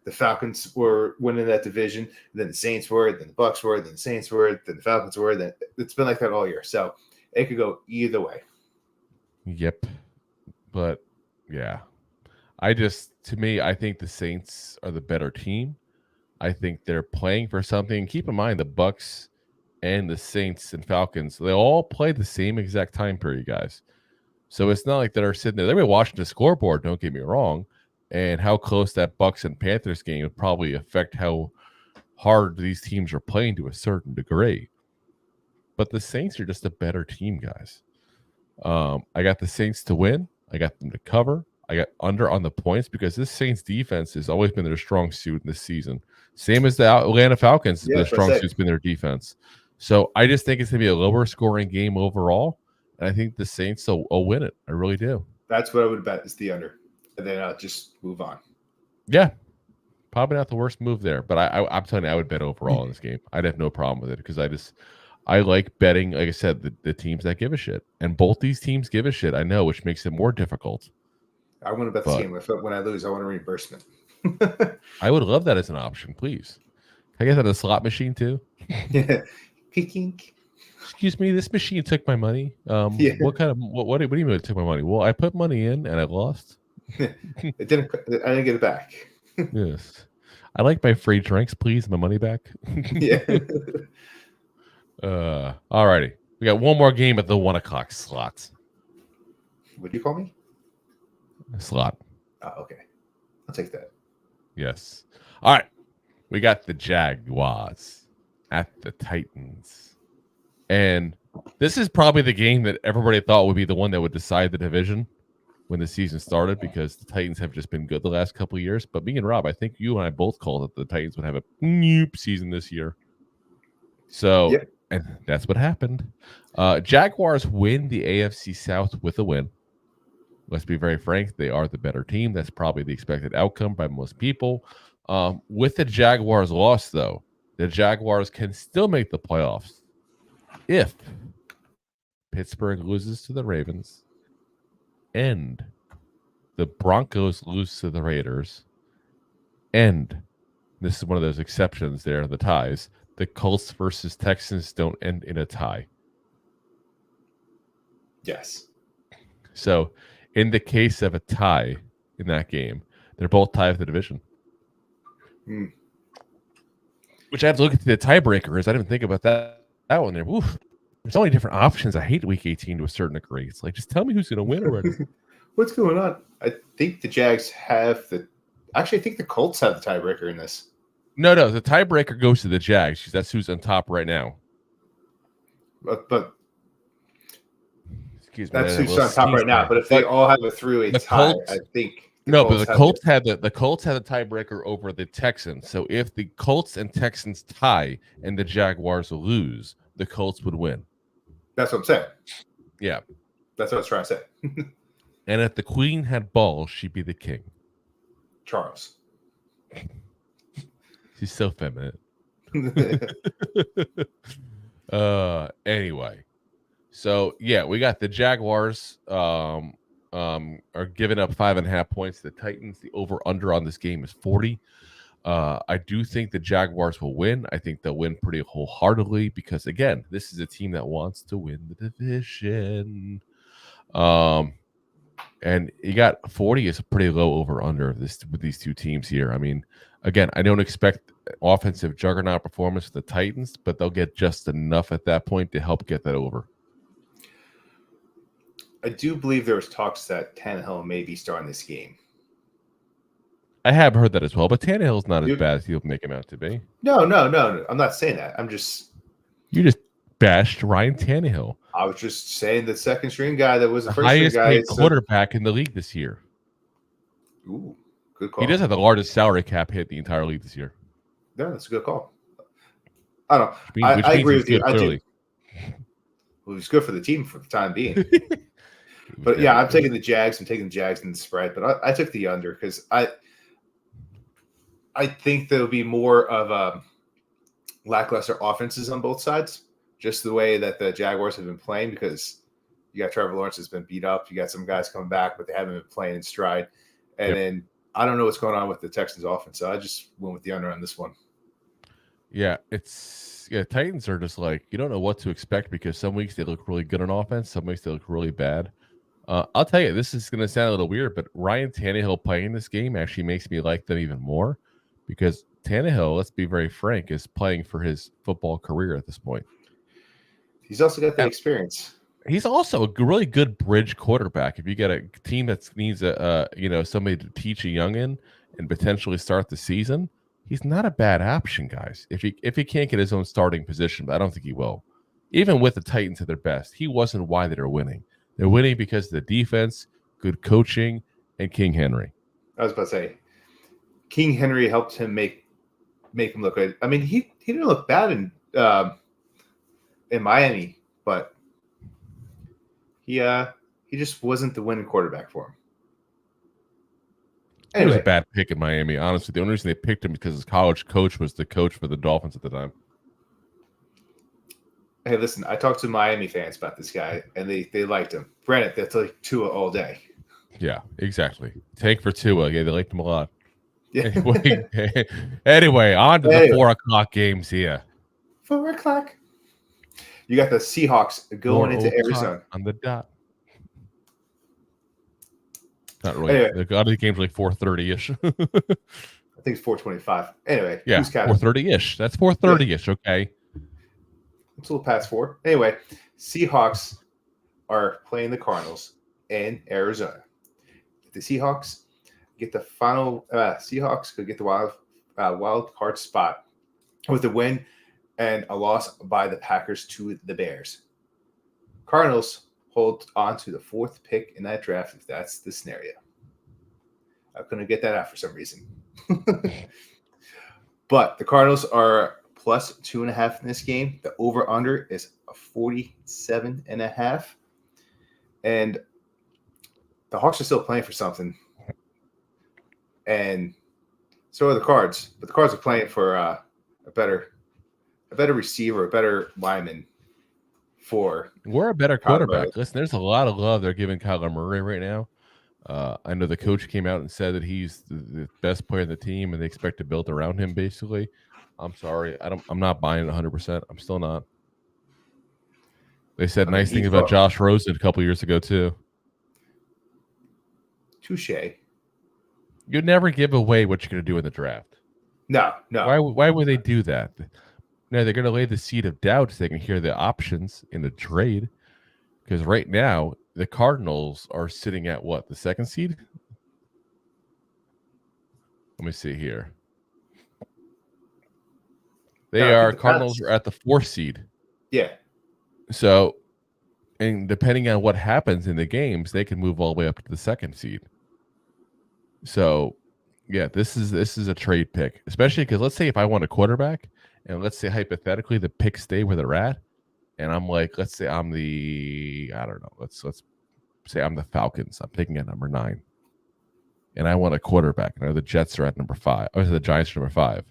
The Falcons were winning that division. Then the Saints were. Then the Bucs were. Then the Saints were. Then the Falcons were. Then it's been like that all year. So it could go either way. Yep. But yeah, I think the Saints are the better team. I think they're playing for something. Keep in mind the Bucs and the Saints and Falcons, they all play the same exact time period, guys. So it's not like they're sitting there. They've been watching the scoreboard, don't get me wrong, and how close that Bucs and Panthers game would probably affect how hard these teams are playing to a certain degree. But the Saints are just a better team, guys. I got the Saints to win. I got them to cover. I got under on the points because this Saints defense has always been their strong suit in this season. Same as the Atlanta Falcons, their strong suit's been their defense. So I just think it's going to be a lower scoring game overall. And I think the Saints will win it. I really do. That's what I would bet is the under. And then I'll just move on. Yeah. Probably not the worst move there. But I'm telling you, I would bet overall in this game. I'd have no problem with it because I like betting, like I said, the teams that give a shit. And both these teams give a shit, I know, which makes it more difficult. I want to bet this game. When I lose, I want a reimbursement. I would love that as an option, please. Can I get that at a slot machine too? Yeah. Peeking. Excuse me, this machine took my money. Yeah. What do you mean it took my money? Well, I put money in and I lost. I didn't get it back. Yes. I like my free drinks, please. My money back. Yeah. All righty. We got one more game at the 1:00 slots. What do you call me? A slot. Oh, okay. I'll take that. Yes. All right. We got the Jaguars at the Titans. And this is probably the game that everybody thought would be the one that would decide the division when the season started because the Titans have just been good the last couple of years. But me and Rob, I think you and I both called that the Titans would have a nope season this year. So, yep. And that's what happened. Jaguars win the AFC South with a win. Let's be very frank. They are the better team. That's probably the expected outcome by most people. With the Jaguars loss, though, the Jaguars can still make the playoffs if Pittsburgh loses to the Ravens and the Broncos lose to the Raiders and this is one of those exceptions there, the ties, the Colts versus Texans don't end in a tie. Yes. So in the case of a tie in that game, they're both tied for the division. Which I have to look at the tiebreakers. I didn't think about that one there. Oof. There's so many different options. I hate Week 18 to a certain degree. It's like, just tell me who's going to win already. What's going on? I think the Jags have Actually, I think the Colts have the tiebreaker in this. No, the tiebreaker goes to the Jags because that's who's on top right now. But excuse me, that's who's on top right now. But if they all have a 3-way tie, Colts, I think. But the Colts had the tiebreaker over the Texans. So if the Colts and Texans tie and the Jaguars lose, the Colts would win. That's what I'm saying. Yeah. That's what I was trying to say. And if the Queen had balls, she'd be the king. Charles. She's so feminine. Anyway. So yeah, we got the Jaguars are giving up 5.5 points. The Titans, the over-under on this game is 40. I do think the Jaguars will win. I think they'll win pretty wholeheartedly because, again, this is a team that wants to win the division. And you got 40 is a pretty low over-under with these two teams here. I mean, again, I don't expect offensive juggernaut performance for the Titans, but they'll get just enough at that point to help get that over. I do believe there was talks that Tannehill may be starting this game. I have heard that as well, but Tannehill's not as bad as people make him out to be. No. I'm not saying that. You just bashed Ryan Tannehill. I was just saying the second string guy that was the first highest string guy. paid quarterback in the league this year. Ooh, good call. He does have the largest salary cap hit the entire league this year. Yeah, that's a good call. I don't know. Which I means agree he's with you. good, I clearly. do. Well, he's good for the team for the time being. But yeah, I'm taking the Jags. I'm taking the Jags in the spread, but I took the under because I think there'll be more of lackluster offenses on both sides, just the way that the Jaguars have been playing, because you got Trevor Lawrence has been beat up. You got some guys coming back, but they haven't been playing in stride. And then I don't know what's going on with the Texans offense, so I just went with the under on this one. Yeah, Titans are just like, you don't know what to expect because some weeks they look really good on offense, some weeks they look really bad. I'll tell you, this is going to sound a little weird, but Ryan Tannehill playing this game actually makes me like them even more because Tannehill, let's be very frank, is playing for his football career at this point. He's also got the experience. He's also a really good bridge quarterback. If you get a team that needs somebody to teach a youngin and potentially start the season, he's not a bad option, guys. If he can't get his own starting position, but I don't think he will. Even with the Titans at their best, he wasn't why they're winning. They're winning because of the defense, good coaching, and King Henry. I was about to say, King Henry helped him make him look good. I mean, he didn't look bad in Miami, but he just wasn't the winning quarterback for him. Anyway. He was a bad pick in Miami. Honestly, the only reason they picked him because his college coach was the coach for the Dolphins at the time. Hey, listen, I talked to Miami fans about this guy, and they liked him. Granted, that's like Tua all day. Yeah, exactly. Tank for Tua. Yeah, they liked him a lot. Yeah. Anyway, on to the 4 o'clock games here. 4 o'clock. You got the Seahawks going into Arizona. On the dot. Not really. Anyway. The other game's like 4:30-ish. I think it's 4:25. Anyway, yeah, 4:30-ish. That's 4:30-ish. Yeah. Okay. It's a little past 4. Anyway, Seahawks are playing the Cardinals in Arizona. The Seahawks get the final. Seahawks could get the wild card spot with a win and a loss by the Packers to the Bears. Cardinals hold on to the 4th pick in that draft if that's the scenario. I couldn't get that out for some reason. But the Cardinals are plus 2.5 in this game. The over-under is 47.5. And the Hawks are still playing for something. And so are the Cards. But the Cards are playing for a better receiver, a better lineman. We're a better quarterback. Listen, there's a lot of love they're giving Kyler Murray right now. I know the coach came out and said that he's the best player in the team, and they expect to build around him. Basically, I'm sorry, I'm not buying it 100%. I'm still not. They said nice things about Josh Rosen a couple years ago too. Touche. You'd never give away what you're going to do in the draft. No. Why would they do that? No, they're going to lay the seed of doubt so they can hear the options in the trade. Because right now, the Cardinals are sitting at what? The 2nd seed? Let me see here. Cardinals are at the 4th seed. Yeah. So, and depending on what happens in the games, they can move all the way up to the 2nd seed. So, yeah, this is a trade pick. Especially because let's say if I want a quarterback, and let's say hypothetically the picks stay where they're at, and I'm like, let's say I'm let's say I'm the Falcons. I'm picking at number 9, and I want a quarterback. And the Jets are at number 5. Or the Giants are number 5.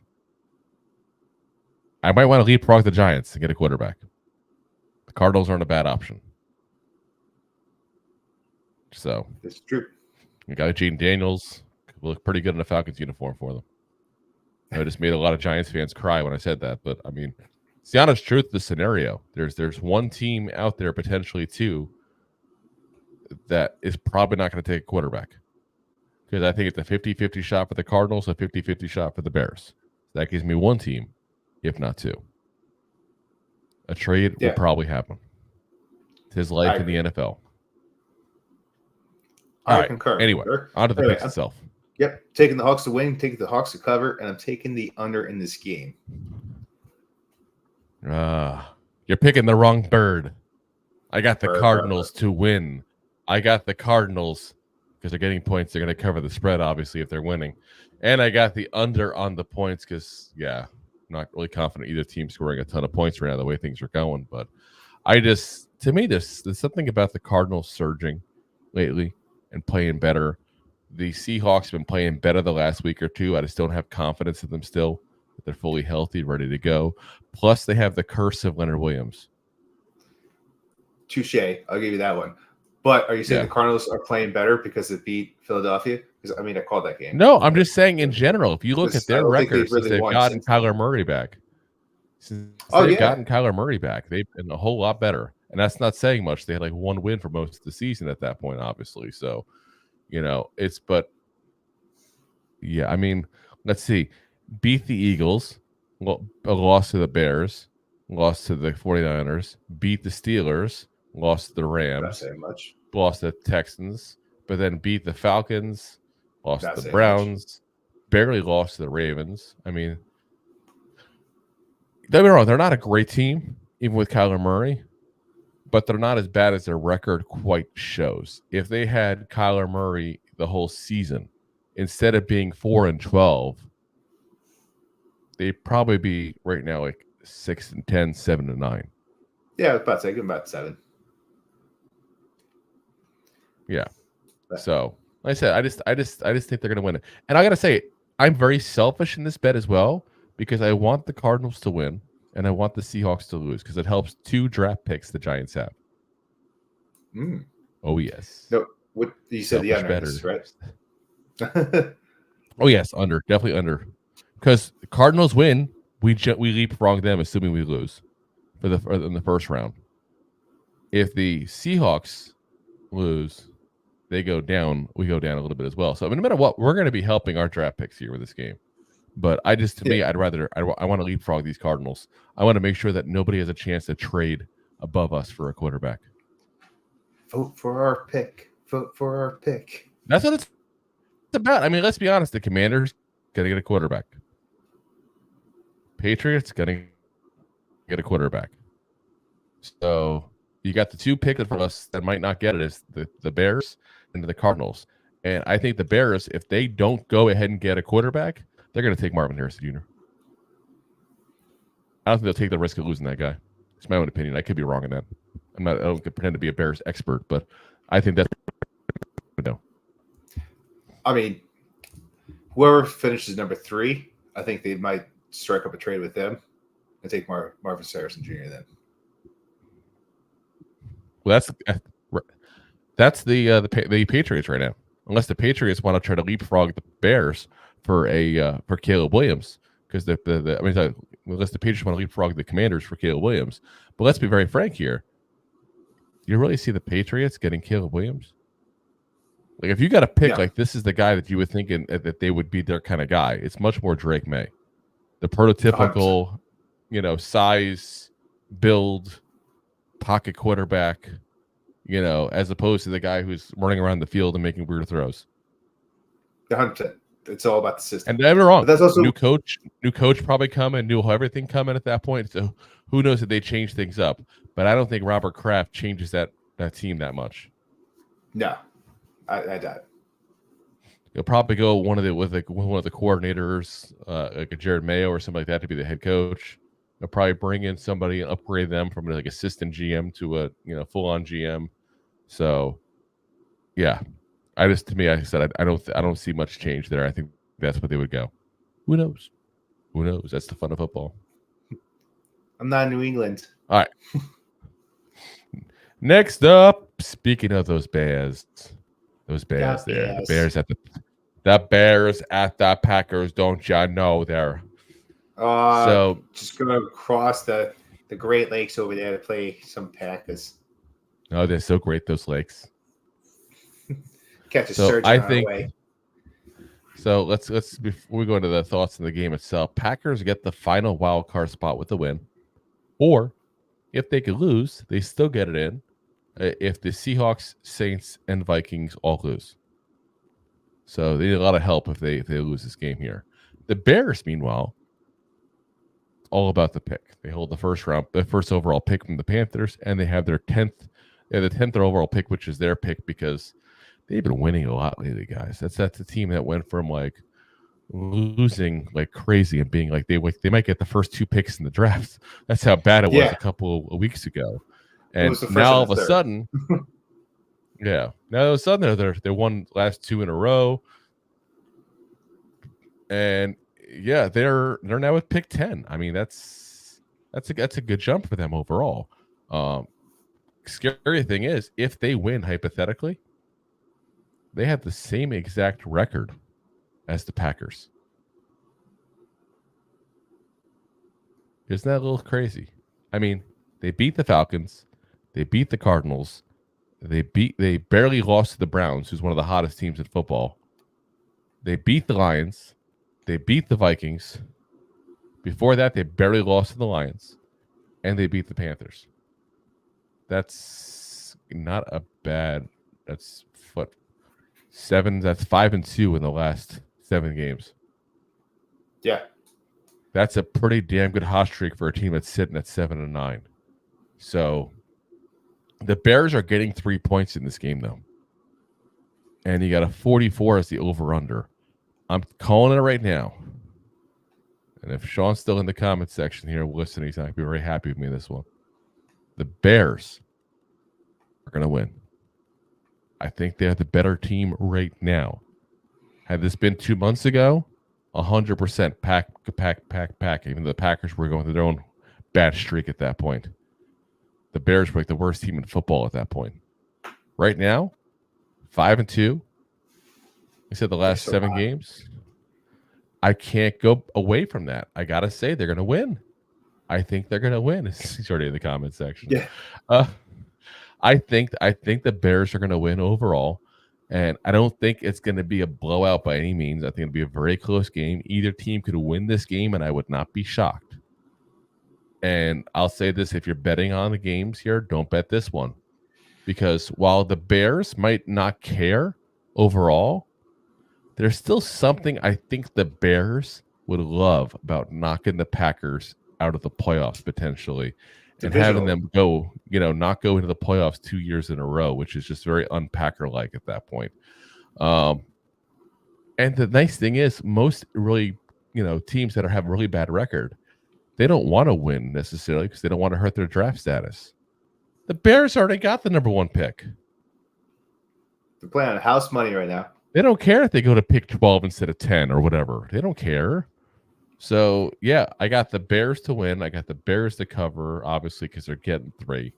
I might want to leapfrog the Giants and get a quarterback. The Cardinals aren't a bad option. So it's true. You got Jaden Daniels. Could look pretty good in a Falcons uniform for them. I just made a lot of Giants fans cry when I said that, but I mean, it's the honest truth of the scenario. There's one team out there, potentially 2, that is probably not going to take a quarterback. Because I think it's a 50-50 shot for the Cardinals, a 50-50 shot for the Bears. That gives me 1 team, if not 2. A trade will probably happen. It's his life in the NFL. I right. concur. Anyway, on to the picks itself. Yep. Taking the Hawks to win, taking the Hawks to cover, and I'm taking the under in this game. You're picking the wrong bird. I got the Cardinals to win. I got the Cardinals because they're getting points. They're going to cover the spread, obviously, if they're winning. And I got the under on the points because, I'm not really confident either team scoring a ton of points right now, the way things are going. But to me, there's something about the Cardinals surging lately and playing better. The Seahawks have been playing better the last week or two. I just don't have confidence in them still. They're fully healthy, ready to go. Plus, they have the curse of Leonard Williams. Touche. I'll give you that one. But are you saying the Cardinals are playing better because it beat Philadelphia? Because, I called that game. No, I'm just saying in general. If you look at their records, they've gotten Kyler Murray back. Since they've gotten Kyler Murray back, they've been a whole lot better. And that's not saying much. They had like one win for most of the season at that point, obviously. So, let's see. Beat the Eagles, a loss to the Bears, lost to the 49ers, beat the Steelers, lost to the Rams, not saying much. Lost to the Texans, but then beat the Falcons, lost to the Browns, barely lost to the Ravens. Don't get me wrong, they're not a great team, even with Kyler Murray, but they're not as bad as their record quite shows. If they had Kyler Murray the whole season, instead of being 4-12, they'd probably be right now like 6-10, 7-9. Yeah, I was about to say, give them about 7. Yeah. So, like I said, I just think they're gonna win it. And I gotta say, I'm very selfish in this bet as well because I want the Cardinals to win and I want the Seahawks to lose because it helps 2 draft picks the Giants have. Oh yes. No, what you said the under, right? Oh yes, under, definitely under. Because the Cardinals win, we leapfrog them, assuming we lose in the first round. If the Seahawks lose, they go down. We go down a little bit as well. So no matter what, we're going to be helping our draft picks here with this game. But I want to leapfrog these Cardinals. I want to make sure that nobody has a chance to trade above us for a quarterback. Vote for our pick. Vote for our pick. That's what it's about. Let's be honest. The Commanders got to get a quarterback. Patriots got to get a quarterback. So you got the 2 picks for us that might not get it is the Bears and the Cardinals. And I think the Bears, if they don't go ahead and get a quarterback, they're going to take Marvin Harrison Jr. I don't think they'll take the risk of losing that guy. It's my own opinion. I could be wrong in that. I don't pretend to be a Bears expert, but I think that's no. Whoever finishes number 3, I think they might strike up a trade with them and take Marvin Harrison Jr. then. Well, that's the Patriots right now. Unless the Patriots want to try to leapfrog the Bears for Caleb Williams, because unless the Patriots want to leapfrog the Commanders for Caleb Williams. But let's be very frank here. You really see the Patriots getting Caleb Williams? Like if you got to pick, like this is the guy that you would think that they would be their kind of guy. It's much more Drake May, the prototypical, size, build, pocket quarterback, as opposed to the guy who's running around the field and making weird throws. 100%. It's all about the system. And never wrong. But that's also new coach probably coming, new everything coming at that point. So who knows if they change things up? But I don't think Robert Kraft changes that team that much. No, I doubt. He'll probably go one of the coordinators, like a Jared Mayo or something like that, to be the head coach. They'll probably bring in somebody and upgrade them from like assistant GM to a full-on GM. So, yeah, I said I don't see much change there. I think that's what they would go. Who knows? Who knows? That's the fun of football. I'm not in New England. All right. Next up, speaking of those Bears there, the Bears at the Packers. Don't ya know there? So just going across the Great Lakes over there to play some Packers. Oh, they're so great, those lakes. Catch a surge on our way. So let's before we go into the thoughts on the game itself, Packers get the final wild card spot with the win, or if they could lose, they still get it in, if the Seahawks, Saints, and Vikings all lose. So they need a lot of help if they lose this game here. The Bears, meanwhile, all about the pick. They hold the first overall pick from the Panthers, and they have the 10th overall pick, which is their pick because they've been winning a lot lately, guys. That's the team that went from like losing like crazy and being like they might get the first 2 picks in the draft. That's how bad it was a couple of weeks ago. And now all of a sudden, now all of a sudden they won last 2 in a row. And yeah, they're now at pick 10. I mean, that's a good jump for them overall. Scary thing is, if they win hypothetically, they have the same exact record as the Packers. Isn't that a little crazy? I mean, they beat the Falcons, they beat the Cardinals, they barely lost to the Browns, who's one of the hottest teams in football. They beat the Lions, they beat the Vikings. Before that, they barely lost to the Lions, and they beat the Panthers. That's not a bad. That's 7. That's 5-2 in the last 7 games. Yeah, that's a pretty damn good hot streak for a team that's sitting at 7-9. So the Bears are getting 3 points in this game, though, and you got a 44 as the over/under. I'm calling it right now. And if Sean's still in the comment section here listening, he's not going to be very happy with me in this one. The Bears are going to win. I think they're the better team right now. Had this been 2 months ago, 100% pack. Even the Packers were going through their own bad streak at that point. The Bears were like the worst team in football at that point. Right now, 5-2. I said the last 7 games. I can't go away from that. I got to say they're going to win. I think they're going to win. He's already in the comment section. Yeah. I think the Bears are going to win overall, and I don't think it's going to be a blowout by any means. I think it'll be a very close game. Either team could win this game, and I would not be shocked. And I'll say this, if you're betting on the games here, don't bet this one. Because while the Bears might not care overall, there's still something I think the Bears would love about knocking the Packers out of the playoffs potentially and having them go, not go into the playoffs 2 years in a row, which is just very un-Packer-like at that point. And the nice thing is most really, teams that have a really bad record, they don't want to win necessarily because they don't want to hurt their draft status. The Bears already got the number 1 pick. They're playing on house money right now. They don't care if they go to pick 12 instead of 10 or whatever. They don't care. So, yeah, I got the Bears to win. I got the Bears to cover, obviously, because they're getting 3.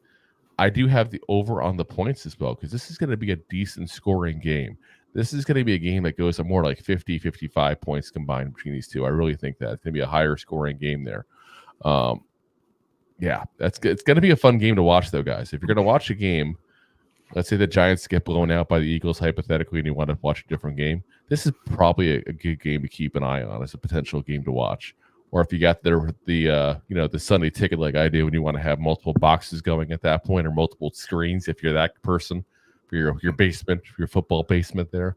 I do have the over on the points as well because this is going to be a decent scoring game. This is going to be a game that goes to more like 50, 55 points combined between these two. I really think that it's going to be a higher scoring game there. Yeah, that's good. It's going to be a fun game to watch, though, guys. If you're going to watch a game, let's say the Giants get blown out by the Eagles, hypothetically, and you want to watch a different game, this is probably a good game to keep an eye on as a potential game to watch. Or if you got the Sunday ticket like I do, and you want to have multiple boxes going at that point or multiple screens, if you're that person for your basement, for your football basement there,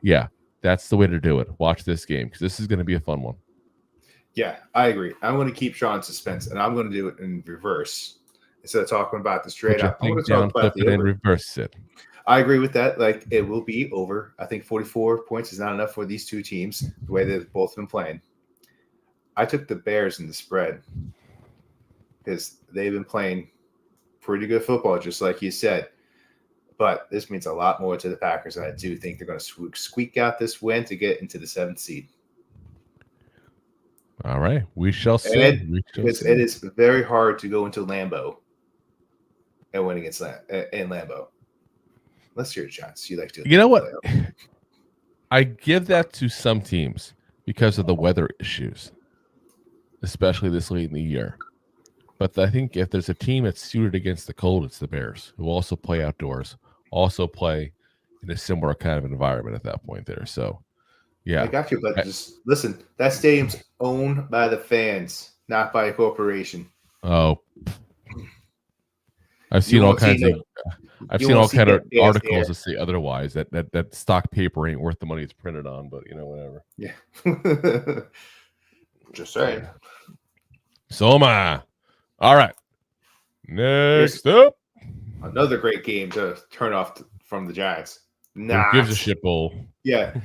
yeah, that's the way to do it. Watch this game because this is going to be a fun one. Yeah, I agree. I'm going to keep Sean in suspense, and I'm going to do it in reverse. Instead of talking about the straight up, I'm going to talk about the over. Reverse it. I agree with that. Like, it will be over. I think 44 points is not enough for these two teams, the way they've both been playing. I took the Bears in the spread because they've been playing pretty good football, just like you said. But this means a lot more to the Packers, and I do think they're going to squeak out this win to get into the 7th seed. All right. We shall see. Because it is very hard to go into Lambeau and win against Lambeau. Unless you're a Giants. You like to. You know what? I give that to some teams because of the weather issues, especially this late in the year. But I think if there's a team that's suited against the cold, it's the Bears, who also play outdoors, also play in a similar kind of environment at that point there. So, yeah. I got you, but just listen, that stadium's owned by the fans, not by a corporation. Oh. I've seen all kinds of I've You seen won't all see kind of that gas articles there. that say otherwise. That stock paper ain't worth the money it's printed on. But whatever. Yeah. Just saying. Yeah. So am I. All right. Here's Next up, another great game to turn off from the Giants. who gives a shit bowl? Yeah.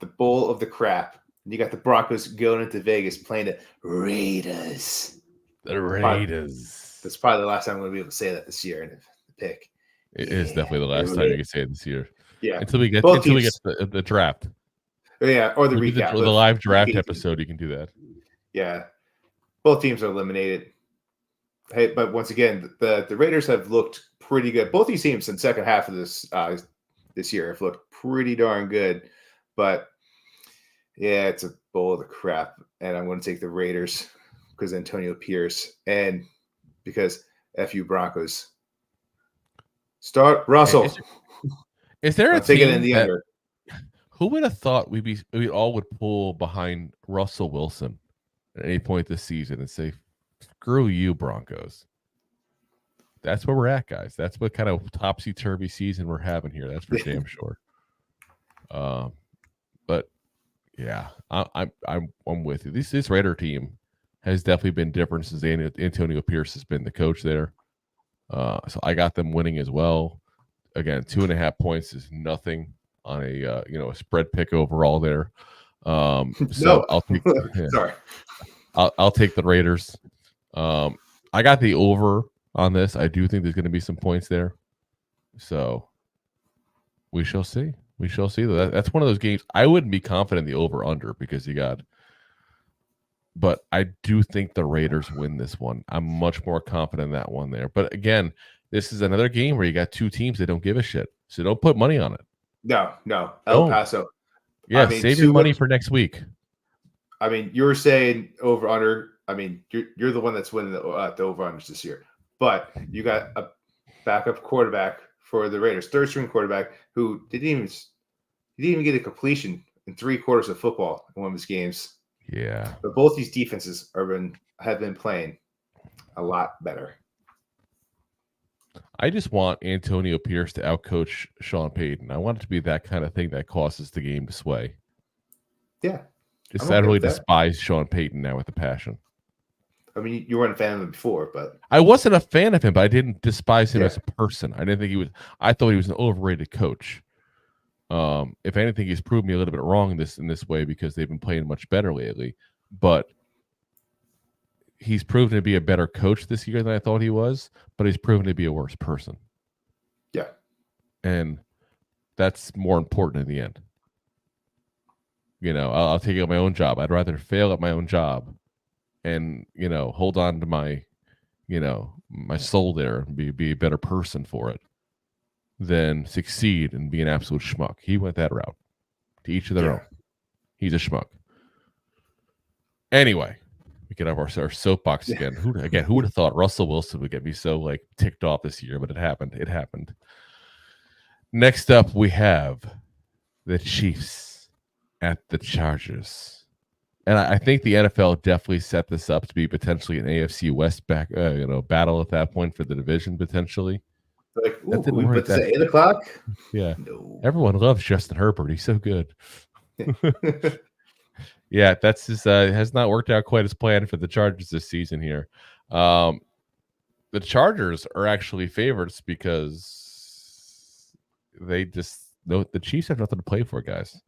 The bowl of the crap. You got the Broncos going into Vegas playing the Raiders. The Raiders. That's probably the last time I'm going to be able to say that this year in the pick. It is definitely the last time you can say it this year. Yeah. Until we get the draft. Yeah, or the Maybe recap. the live draft episode, you can do that. Yeah. Both teams are eliminated. Hey, but once again, the Raiders have looked pretty good. Both these teams in the second half of this year have looked pretty darn good. But yeah, it's a bowl of the crap. And I'm going to take the Raiders because Antonio Pierce and because FU Broncos. Start Russell. Is there a team team in the that, under? who would have thought we all would pull behind Russell Wilson at any point this season and say, screw you, Broncos? That's where we're at, guys. That's what kind of topsy-turvy season we're having here. That's for damn sure. But yeah, I'm with you. This Raider team has definitely been different since Antonio Pierce has been the coach there. So I got them winning as well. Again, 2.5 points is nothing on a spread pick overall there. So No. I'll take Sorry. I'll take the Raiders. I got the over on this. I do think there's going to be some points there. So we shall see. We shall see. That's one of those games I wouldn't be confident in the over under because but I do think the Raiders win this one. I'm much more confident in that one there. But again, this is another game where you got two teams that don't give a shit. So don't put money on it. No. El Paso. Yeah, save your money for next week. I mean, you were saying over under. I mean, you're the one that's winning the over unders this year. But you got a backup quarterback for the Raiders, third string quarterback who didn't even get a completion in 3 quarters of football in one of his games. Yeah. But both these defenses have been playing a lot better. I just want Antonio Pierce to outcoach Sean Payton. I want it to be that kind of thing that causes the game to sway. Yeah. I really despise Sean Payton now with a passion. I mean, you weren't a fan of him before, but I wasn't a fan of him, but I didn't despise him as a person. I didn't think he was. I thought he was an overrated coach. If anything, he's proved me a little bit wrong in this way because they've been playing much better lately. But he's proven to be a better coach this year than I thought he was. But he's proven to be a worse person. Yeah, and that's more important in the end. I'll take it on my own job. I'd rather fail at my own job and, hold on to my, my soul there and be a better person for it than succeed and be an absolute schmuck. He went that route. To each of their own. He's a schmuck. Anyway, we get off our soapbox again. Who would have thought Russell Wilson would get me so ticked off this year? But it happened. It happened. Next up, we have the Chiefs at the Chargers. And I think the NFL definitely set this up to be potentially an AFC West battle at that point for the division potentially. We put this at 8 o'clock? Yeah. No. Everyone loves Justin Herbert. He's so good. Yeah, that's just has not worked out quite as planned for the Chargers this season here. The Chargers are actually favorites because the Chiefs have nothing to play for, guys.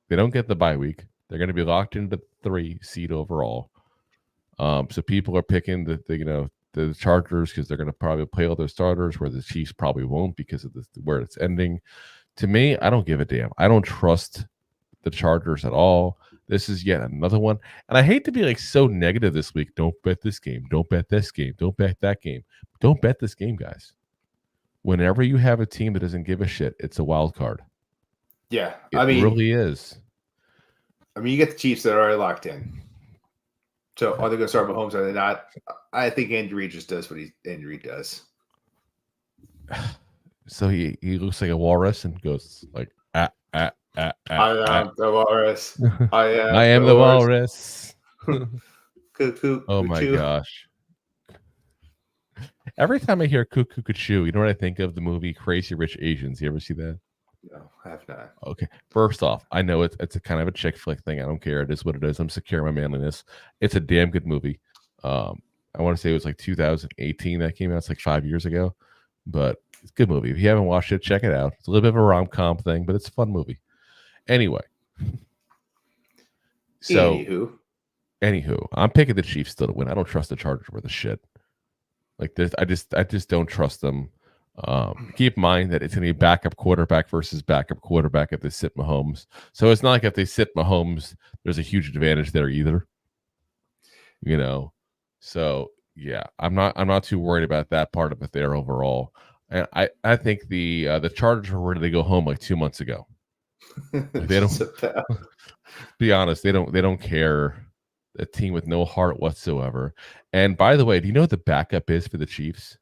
They don't get the bye week. They're going to be locked into the 3 seed overall. So people are picking the Chargers because they're going to probably play all their starters, where the Chiefs probably won't because of where it's ending. To me, I don't give a damn. I don't trust the Chargers at all. This is yet another one. And I hate to be so negative this week. Don't bet this game. Don't bet this game. Don't bet that game. Don't bet this game, guys. Whenever you have a team that doesn't give a shit, it's a wild card. Yeah. It really is. I mean, you get the Chiefs that are already locked in. So are they going to start Mahomes? Are they not? I think Andy Reid just does what Andy Reid does. So he looks like a walrus and goes like, I am the walrus. I am the walrus. Cuckoo. Oh my gosh. Every time I hear cuckoo cuckoo, you know what I think of? The movie Crazy Rich Asians. You ever see that? No, I have not. Okay. First off, I know it's a kind of a chick flick thing. I don't care. It is what it is. I'm secure in my manliness. It's a damn good movie. I want to say it was like 2018 that came out. It's like 5 years ago, but it's a good movie. If you haven't watched it, check it out. It's a little bit of a rom-com thing, but it's a fun movie. Anyway, so anywho, I'm picking the Chiefs still to win. I don't trust the Chargers worth a shit. Like this, I just don't trust them. Keep in mind that it's going to be backup quarterback versus backup quarterback if they sit Mahomes. So it's not like if they sit Mahomes, there's a huge advantage there either. You know, so yeah, I'm not too worried about that part of it there overall. And I think the Chargers were ready to go home like 2 months ago. Like they don't. Be honest, they don't care. A team with no heart whatsoever. And by the way, do you know what the backup is for the Chiefs?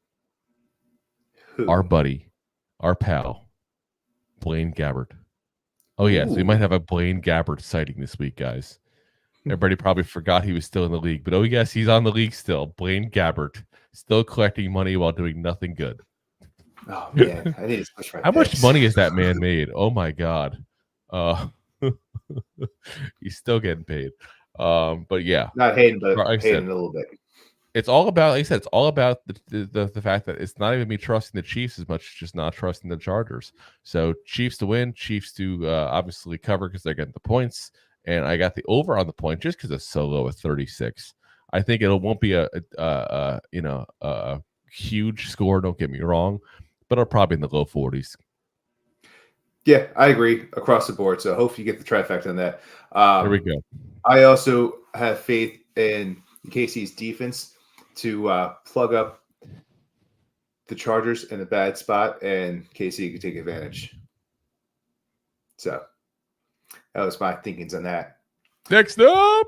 Who? Our buddy, our pal, Blaine Gabbert. Oh, yes, we might have a Blaine Gabbert sighting this week, guys. Everybody probably forgot he was still in the league, but oh, yes, he's on the league still. Blaine Gabbert, still collecting money while doing nothing good. Oh, man, I need to switch my How picks. much money has that man made? Oh, my God. He's still getting paid. But yeah, not hating, but like hating a little bit. It's all about, like I said, it's all about the fact that it's not even me trusting the Chiefs as much as just not trusting the Chargers. So Chiefs to win, Chiefs to obviously cover because they're getting the points, and I got the over on the point just because it's so low at 36. I think it won't be a huge score. Don't get me wrong, but it'll probably in the low 40s. Yeah, I agree across the board. So hopefully you get the trifecta on that. There we go. I also have faith in KC's defense to plug up the Chargers in a bad spot, and KC can take advantage. So that was my thinkings on that. Next up,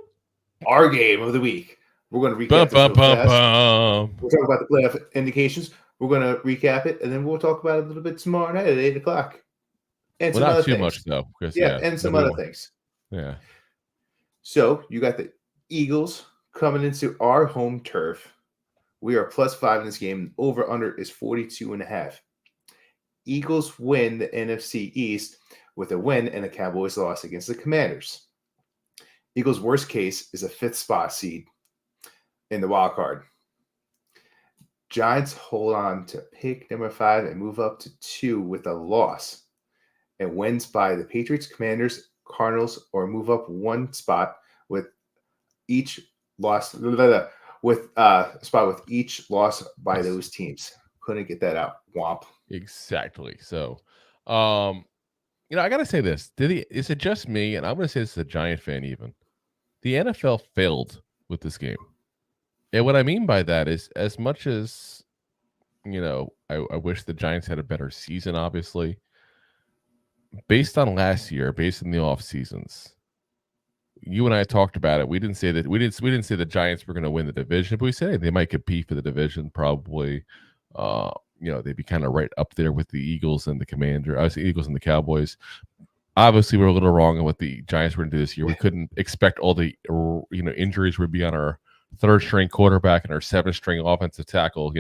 our game of the week. We're going to recap this real fast. We'll talk about the playoff indications. We're going to recap it, and then we'll talk about it a little bit tomorrow night at 8 o'clock. And some other things. Much though, and some other things. Yeah. So you got the Eagles coming into our home turf. We are +5 in this game. Over under is 42.5. Eagles win the NFC East with a win and a Cowboys loss against the Commanders. Eagles' worst case is a 5th spot seed in the wild card. Giants hold on to pick number 5 and move up to 2 with a loss. And wins by the Patriots, Commanders, Cardinals, or move up 1 spot with each loss with spot with each loss by those teams. Couldn't get that out. Womp. Exactly. So, I gotta say this. Is it just me? And I'm gonna say this as a Giant fan. Even the NFL failed with this game. And what I mean by that is, as much as I wish the Giants had a better season. Obviously, based on last year, based on the off seasons, you and I talked about it. We didn't say that we didn't say the Giants were going to win the division, but we said they might compete for the division. Probably, they'd be kind of right up there with the Eagles and the Commanders. I was the Eagles and the Cowboys. Obviously, we're a little wrong on what the Giants were going to do this year. We couldn't expect all the injuries would be on our 3rd string quarterback and our 7th string offensive tackle.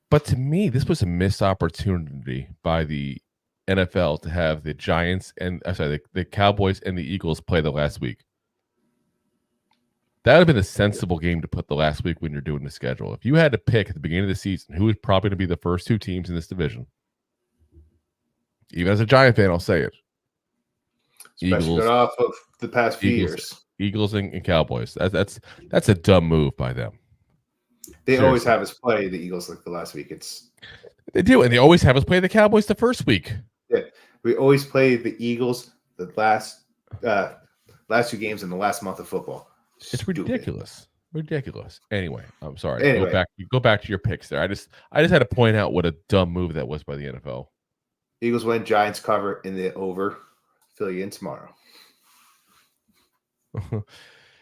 But to me, this was a missed opportunity by the NFL to have the Giants and the Cowboys and the Eagles play the last week. That would have been a sensible game to put the last week when you're doing the schedule. If you had to pick at the beginning of the season who is probably going to be the first 2 teams in this division, even as a Giant fan, I'll say it. Especially off of the past few years. Eagles and Cowboys. That's a dumb move by them. They Seriously. Always have us play the Eagles like the last week. They do, and they always have us play the Cowboys the first week. Yeah, we always play the Eagles the last 2 games in the last month of football. It's ridiculous. Anyway, I'm sorry. Go back to your picks there. I just had to point out what a dumb move that was by the NFL. Eagles win, Giants cover in the over. Fill you in tomorrow.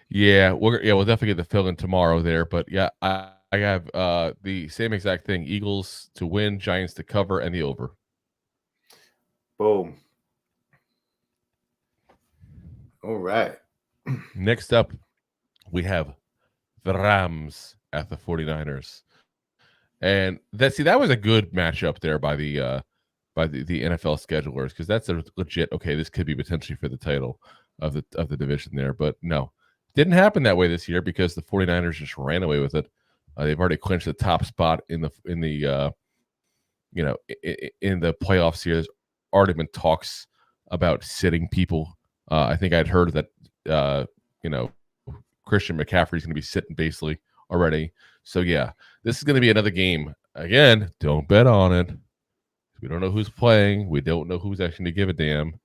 Yeah, we'll definitely get the fill in tomorrow there. But yeah, I have the same exact thing: Eagles to win, Giants to cover, and the over. Boom. All right. Next up, we have the Rams at the 49ers. And that was a good matchup there by the NFL schedulers, because that's a legit, okay, this could be potentially for the title of the division there. But no, didn't happen that way this year because the 49ers just ran away with it. They've already clinched the top spot in the playoffs here. There's already been talks about sitting people. I think I'd heard that Christian McCaffrey's going to be sitting basically already. So yeah, this is going to be another game. Again, don't bet on it. We don't know who's playing. We don't know who's actually going to give a damn.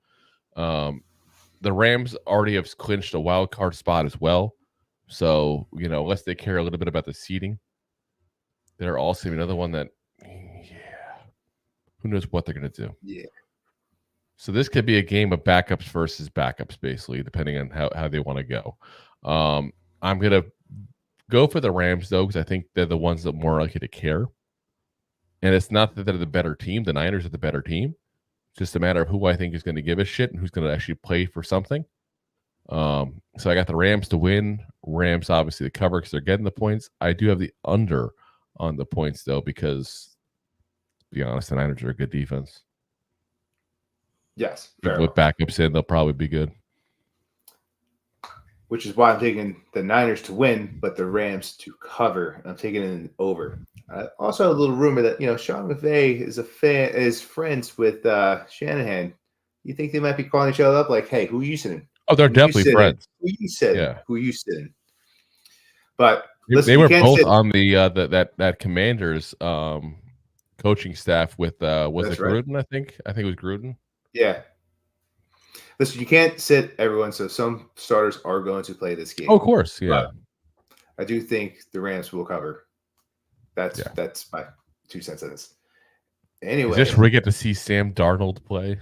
The Rams already have clinched a wild card spot as well. So, unless they care a little bit about the seeding, they're also another one that, who knows what they're going to do. Yeah. So this could be a game of backups versus backups, basically, depending on how they want to go. I'm going to go for the Rams, though, because I think they're the ones that are more likely to care. And it's not that they're the better team. The Niners are the better team. It's just a matter of who I think is going to give a shit and who's going to actually play for something. So I got the Rams to win. Rams, obviously, the cover because they're getting the points. I do have the under on the points, though, because, to be honest, the Niners are a good defense. Yes. With backups in, they'll probably be good. Which is why I'm taking the Niners to win, but the Rams to cover. I'm taking it over. Also, a little rumor that Sean McVay is friends with Shanahan. You think they might be calling each other up like, "Hey, who are you sitting?" Oh, they're definitely friends. Who you sitting? Yeah. Who you sitting? But they were both on the that Commanders coaching staff with was it Gruden? I think it was Gruden. Yeah. Listen, you can't sit everyone, so some starters are going to play this game. Oh, of course, yeah. But I do think the Rams will cover. That's my 2 cents on this. Anyway, is this where we get to see Sam Darnold play?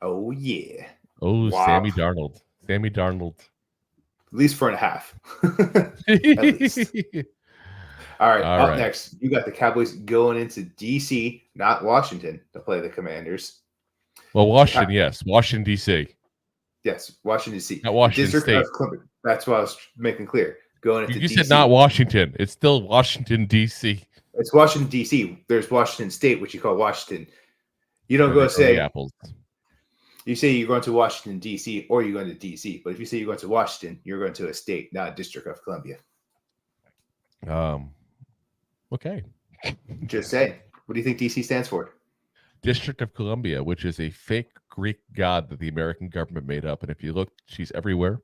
Oh yeah. Oh, wow. Sammy Darnold. At least for a half. At least. All right. Up next, you got the Cowboys going into DC, not Washington, to play the Commanders. Well, Washington, yes. Washington, D.C. Yes, Washington, D.C. Not Washington State. That's what I was making clear. Going into you DC. said not Washington. It's still Washington, D.C. It's Washington, D.C. There's Washington State, which you call Washington. You don't go say apples. You say you're going to Washington, D.C., or you're going to D.C. But if you say you're going to Washington, you're going to a state, not a District of Columbia. Okay. Just saying. What do you think D.C. stands for? District of Columbia, which is a fake Greek god that the American government made up. And if you look, she's everywhere.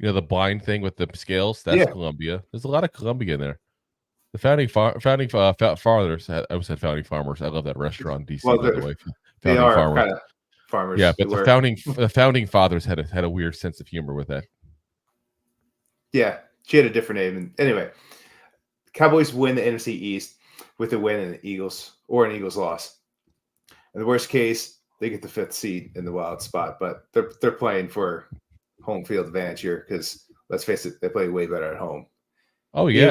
The blind thing with the scales, that's Columbia. There's a lot of Columbia in there. The founding fathers, I always said founding farmers. I love that restaurant in DC, by the way. They are kind of farmers. Yeah, but the founding fathers had a weird sense of humor with that. Yeah, she had a different name. And anyway, Cowboys win the NFC East with a win and an Eagles loss. In the worst case, they get the 5th seed in the wild spot, but they're playing for home field advantage here because let's face it, they play way better at home. Oh yeah.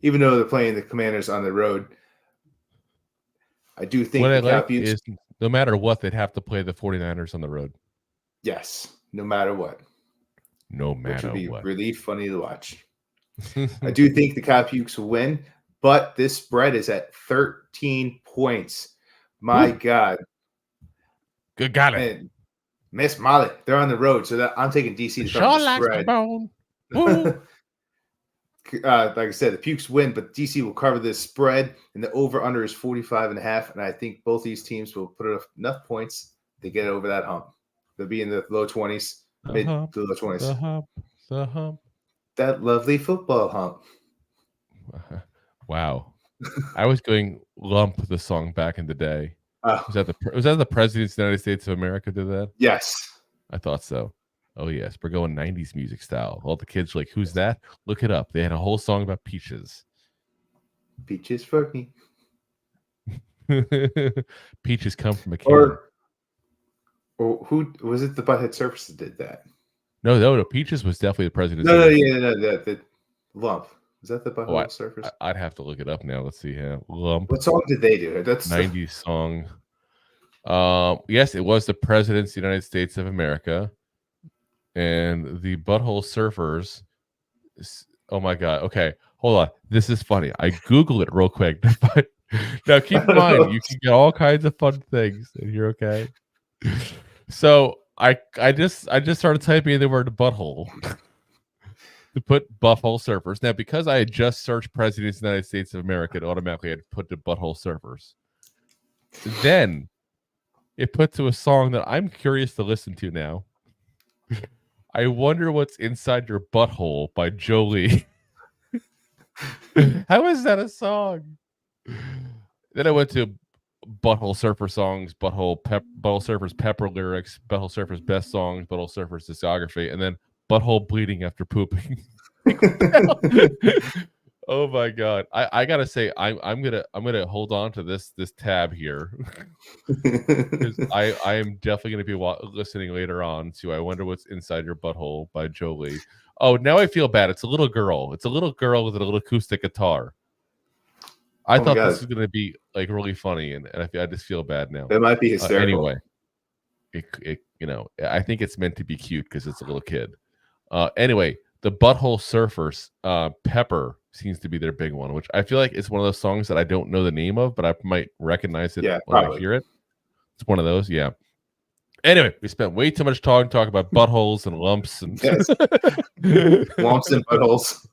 Even though they're playing the Commanders on the road, I do think what I like is no matter what, they'd have to play the 49ers on the road. Yes, no matter what. Which would be really funny to watch. I do think the Cowboys will win, but this spread is at 13 points. My God. Good got it. And Miss Molly, they're on the road, so I'm taking DC to cover the spread. Like I said, the Pukes win, but DC will cover this spread, and the over-under is 45.5, and I think both these teams will put enough points to get over that hump. They'll be in the low 20s, mid to low 20s. The hump. That lovely football hump. Wow. I was going Lump, the song back in the day. Was that the President of the United States of America did that? Yes. I thought so. Oh, yes. We're going 90s music style. All the kids are like, who's that? Look it up. They had a whole song about peaches. Peaches for me. Peaches come from a can. Or who was it? The Butthead Surfers that did that? No. Peaches was definitely the president. No, the Lump. Was that the Butthead Surfers? I'd have to look it up now. Let's see here. Lump. What song did they do? That's 90s song. Yes, it was the Presidents of the United States of America. And the Butthole Surfers Oh my God. Okay. Hold on. This is funny. I Google it real quick. Now keep in mind you can get all kinds of fun things and you're okay. So I just started typing in the word butthole to put butthole surfers. Now because I had just searched Presidents of the United States of America, it automatically had put the butthole surfers. Then it put to a song that I'm curious to listen to now. I Wonder What's Inside Your Butthole by Jolie. How is that a song? Then I went to Butthole Surfer songs, Butthole Surfer's pepper lyrics, Butthole Surfer's best songs, Butthole Surfer's discography, and then Butthole bleeding after pooping. Oh my God! I gotta say I'm gonna hold on to this tab here because I am definitely gonna be listening later on to I Wonder What's Inside Your Butthole by Jolie. Oh, now I feel bad. It's a little girl. It's a little girl with a little acoustic guitar. I thought this was gonna be like really funny, and I just feel bad now. It might be hysterical. Anyway, it I think it's meant to be cute because it's a little kid. Anyway, the Butthole Surfers, Pepper seems to be their big one, which I feel like it's one of those songs that I don't know the name of, but I might recognize it when I hear it. It's one of those, yeah. Anyway, we spent way too much talk about buttholes and lumps and lumps and buttholes.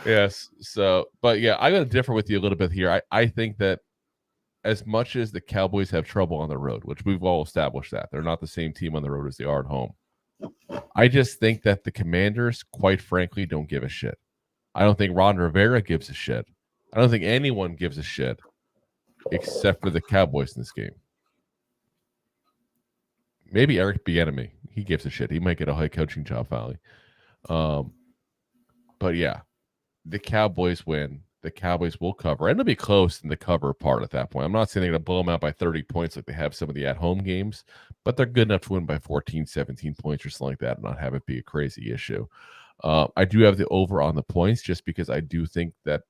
Yes. So, but yeah, I got to differ with you a little bit here. I think that as much as the Cowboys have trouble on the road, which we've all established that they're not the same team on the road as they are at home, I just think that the Commanders, quite frankly, don't give a shit. I don't think Ron Rivera gives a shit. I don't think anyone gives a shit except for the Cowboys in this game. Maybe Eric Bieniemy. He gives a shit. He might get a head coaching job finally. But yeah, the Cowboys win. The Cowboys will cover. And it'll be close in the cover part at that point. I'm not saying they're going to blow them out by 30 points like they have some of the at-home games, but they're good enough to win by 14, 17 points or something like that and not have it be a crazy issue. I do have the over on the points just because I do think that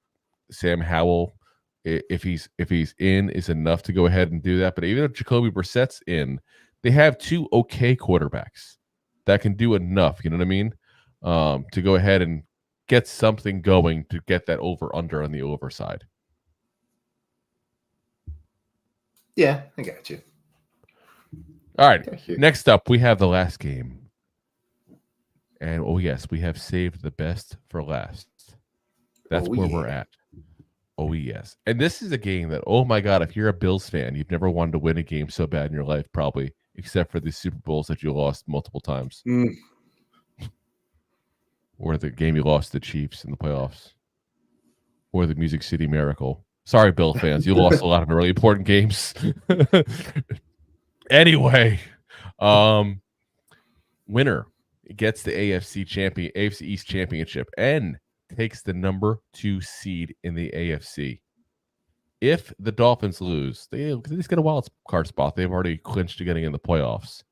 Sam Howell, if he's in, is enough to go ahead and do that. But even if Jacoby Brissett's in, they have two okay quarterbacks that can do enough, you know what I mean, to go ahead and get something going to get that over-under on the over side. Yeah, I got you. All right, next up, we have the last game. And, oh, yes, we have saved the best for last. That's where we're at. Oh, yes. And this is a game that, oh, my God, if you're a Bills fan, you've never wanted to win a game so bad in your life, probably, except for the Super Bowls that you lost multiple times. Or the game you lost to the Chiefs in the playoffs. Or the Music City Miracle. Sorry, Bill fans. You lost a lot of really important games. Anyway, winner gets the AFC East Championship and takes the number 2 seed in the AFC. If the Dolphins lose, they just get a wild card spot. They've already clinched to getting in the playoffs.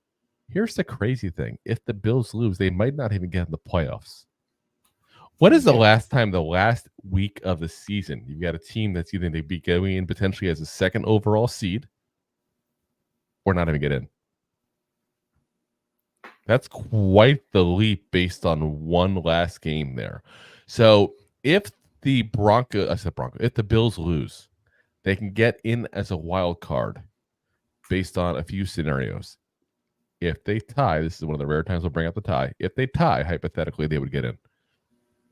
Here's the crazy thing. If the Bills lose, they might not even get in the playoffs. When is the last time, the last week of the season, you've got a team that's either going to be going in potentially as a second overall seed or not even get in? That's quite the leap based on one last game there. So if the if the Bills lose, they can get in as a wild card based on a few scenarios. If they tie, this is one of the rare times we'll bring up the tie. If they tie, hypothetically, they would get in.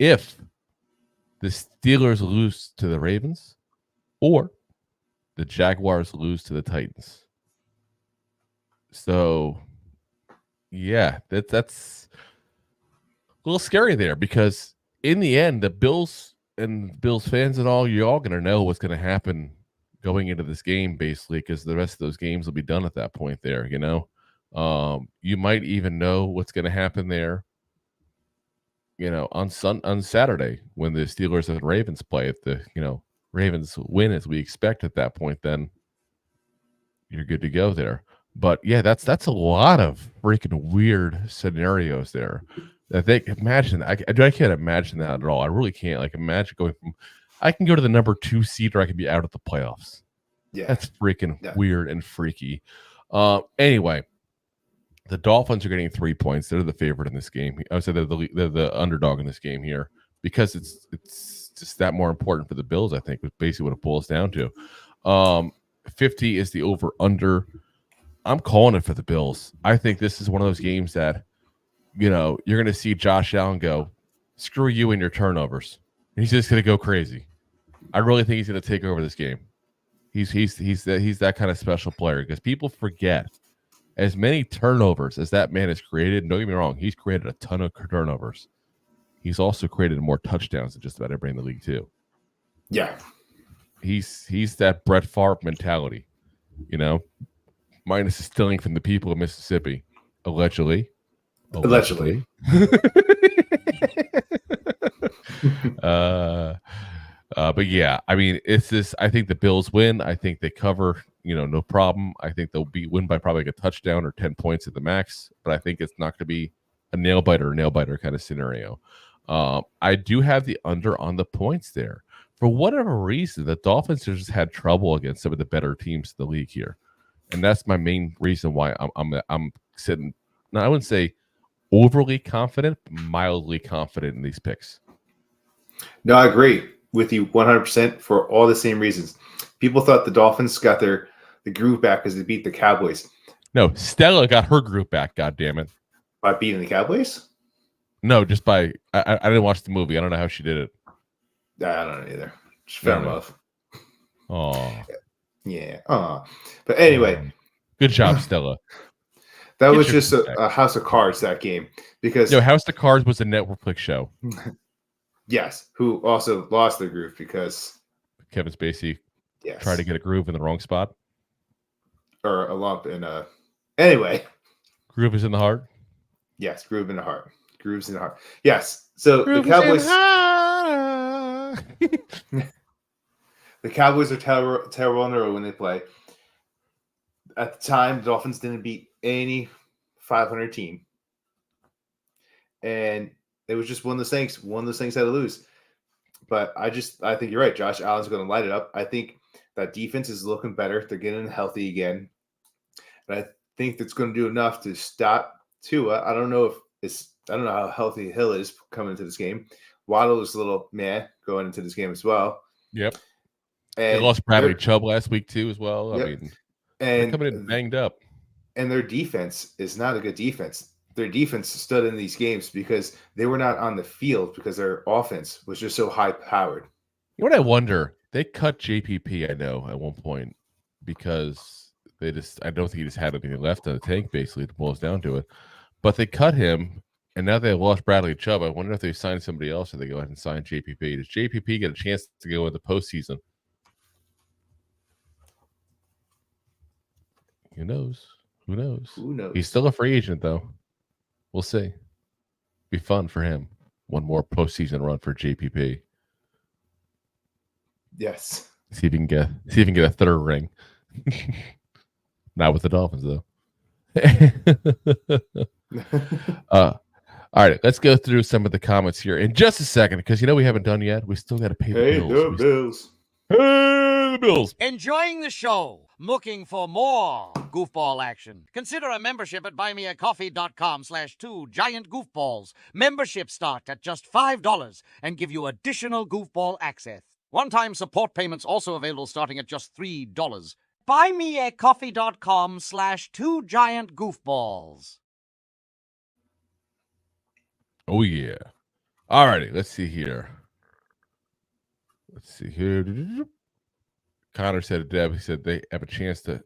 If the Steelers lose to the Ravens or the Jaguars lose to the Titans. So, yeah, that's a little scary there because in the end, the Bills and Bills fans and all, you're all going to know what's going to happen going into this game, basically, because the rest of those games will be done at that point there, you know. You might even know what's going to happen there, you know, on Saturday when the Steelers and Ravens play. If the, you know, Ravens win as we expect at that point, then you're good to go there. But yeah, that's a lot of freaking weird scenarios there. That they imagine. I can't imagine that at all. I really can't. Like, imagine going from, I can go to the number 2 seed or I can be out of the playoffs. Yeah, that's freaking weird and freaky. Anyway, the Dolphins are getting 3 points. They're the favorite in this game. I would say they're the underdog in this game here. because it's just that more important for the Bills. I think is basically what it boils down to. 50 is the over under. I'm calling it for the Bills. I think this is one of those games that, you're going to see Josh Allen go, screw you and your turnovers. And he's just going to go crazy. I really think he's going to take over this game. He's that kind of special player because people forget as many turnovers as that man has created. Don't get me wrong, he's created a ton of turnovers. He's also created more touchdowns than just about everybody in the league too. Yeah, he's that Brett Favre mentality, minus the stealing from the people of Mississippi, allegedly. But yeah, I mean, it's this. I think the Bills win. I think they cover, no problem. I think they'll win by probably like a touchdown or 10 points at the max, but I think it's not going to be a nail biter kind of scenario. I do have the under on the points there. For whatever reason, the Dolphins have just had trouble against some of the better teams in the league here, and that's my main reason why I'm sitting. Now, I wouldn't say overly confident, but mildly confident in these picks. No, I agree with you 100% for all the same reasons. People thought the Dolphins got the groove back because they beat the Cowboys. No, Stella got her groove back. God damn it! By beating the Cowboys? No, just by I didn't watch the movie. I don't know how she did it. I don't know either. Just fell in love. Oh, yeah. But anyway, good job, Stella. That was just a House of Cards, that game, because House of Cards was a Netflix show. Yes, who also lost their groove because Kevin Spacey tried to get a groove in the wrong spot, or a lump in a. Anyway, groove is in the heart. Yes, groove in the heart. Grooves in the heart. Yes. So groove the Cowboys. The Cowboys are terrible on the road when they play. At the time, the Dolphins didn't beat any 500 team, and it was just one of those things. One of those things had to lose. But I think you're right. Josh Allen's going to light it up. I think that defense is looking better. They're getting healthy again, and I think that's going to do enough to stop Tua. I don't know how healthy Hill is coming into this game. Waddle is a little meh going into this game as well. Yep. And they lost Bradley Chubb last week too as well. Yep. I mean, they're coming in banged up. And their defense is not a good defense. Their defense stood in these games because they were not on the field because their offense was just so high-powered. You know what I wonder? They cut JPP, I know, at one point because I don't think he just had anything left in the tank, basically, it boils down to it. But they cut him, and now they lost Bradley Chubb. I wonder if they signed somebody else or they go ahead and sign JPP. Does JPP get a chance to go in the postseason? Who knows? Who knows? He's still a free agent, though. We'll see. Be fun for him. One more postseason run for JPP. Yes. See if he can get a third ring. Not with the Dolphins, though. All right, let's go through some of the comments here in just a second because we haven't done yet. We still got to pay the bills. Bills. Hey, the Bills. Enjoying the show? Looking for more goofball action? Consider a membership at buymeacoffee.com/2giantgoofballs. Memberships start at just $5 and give you additional goofball access. One-time support payments also available starting at just $3. buymeacoffee.com/2giantgoofballs. Oh, yeah. All righty. Let's see here. Connor said to Deb, he said they have a chance to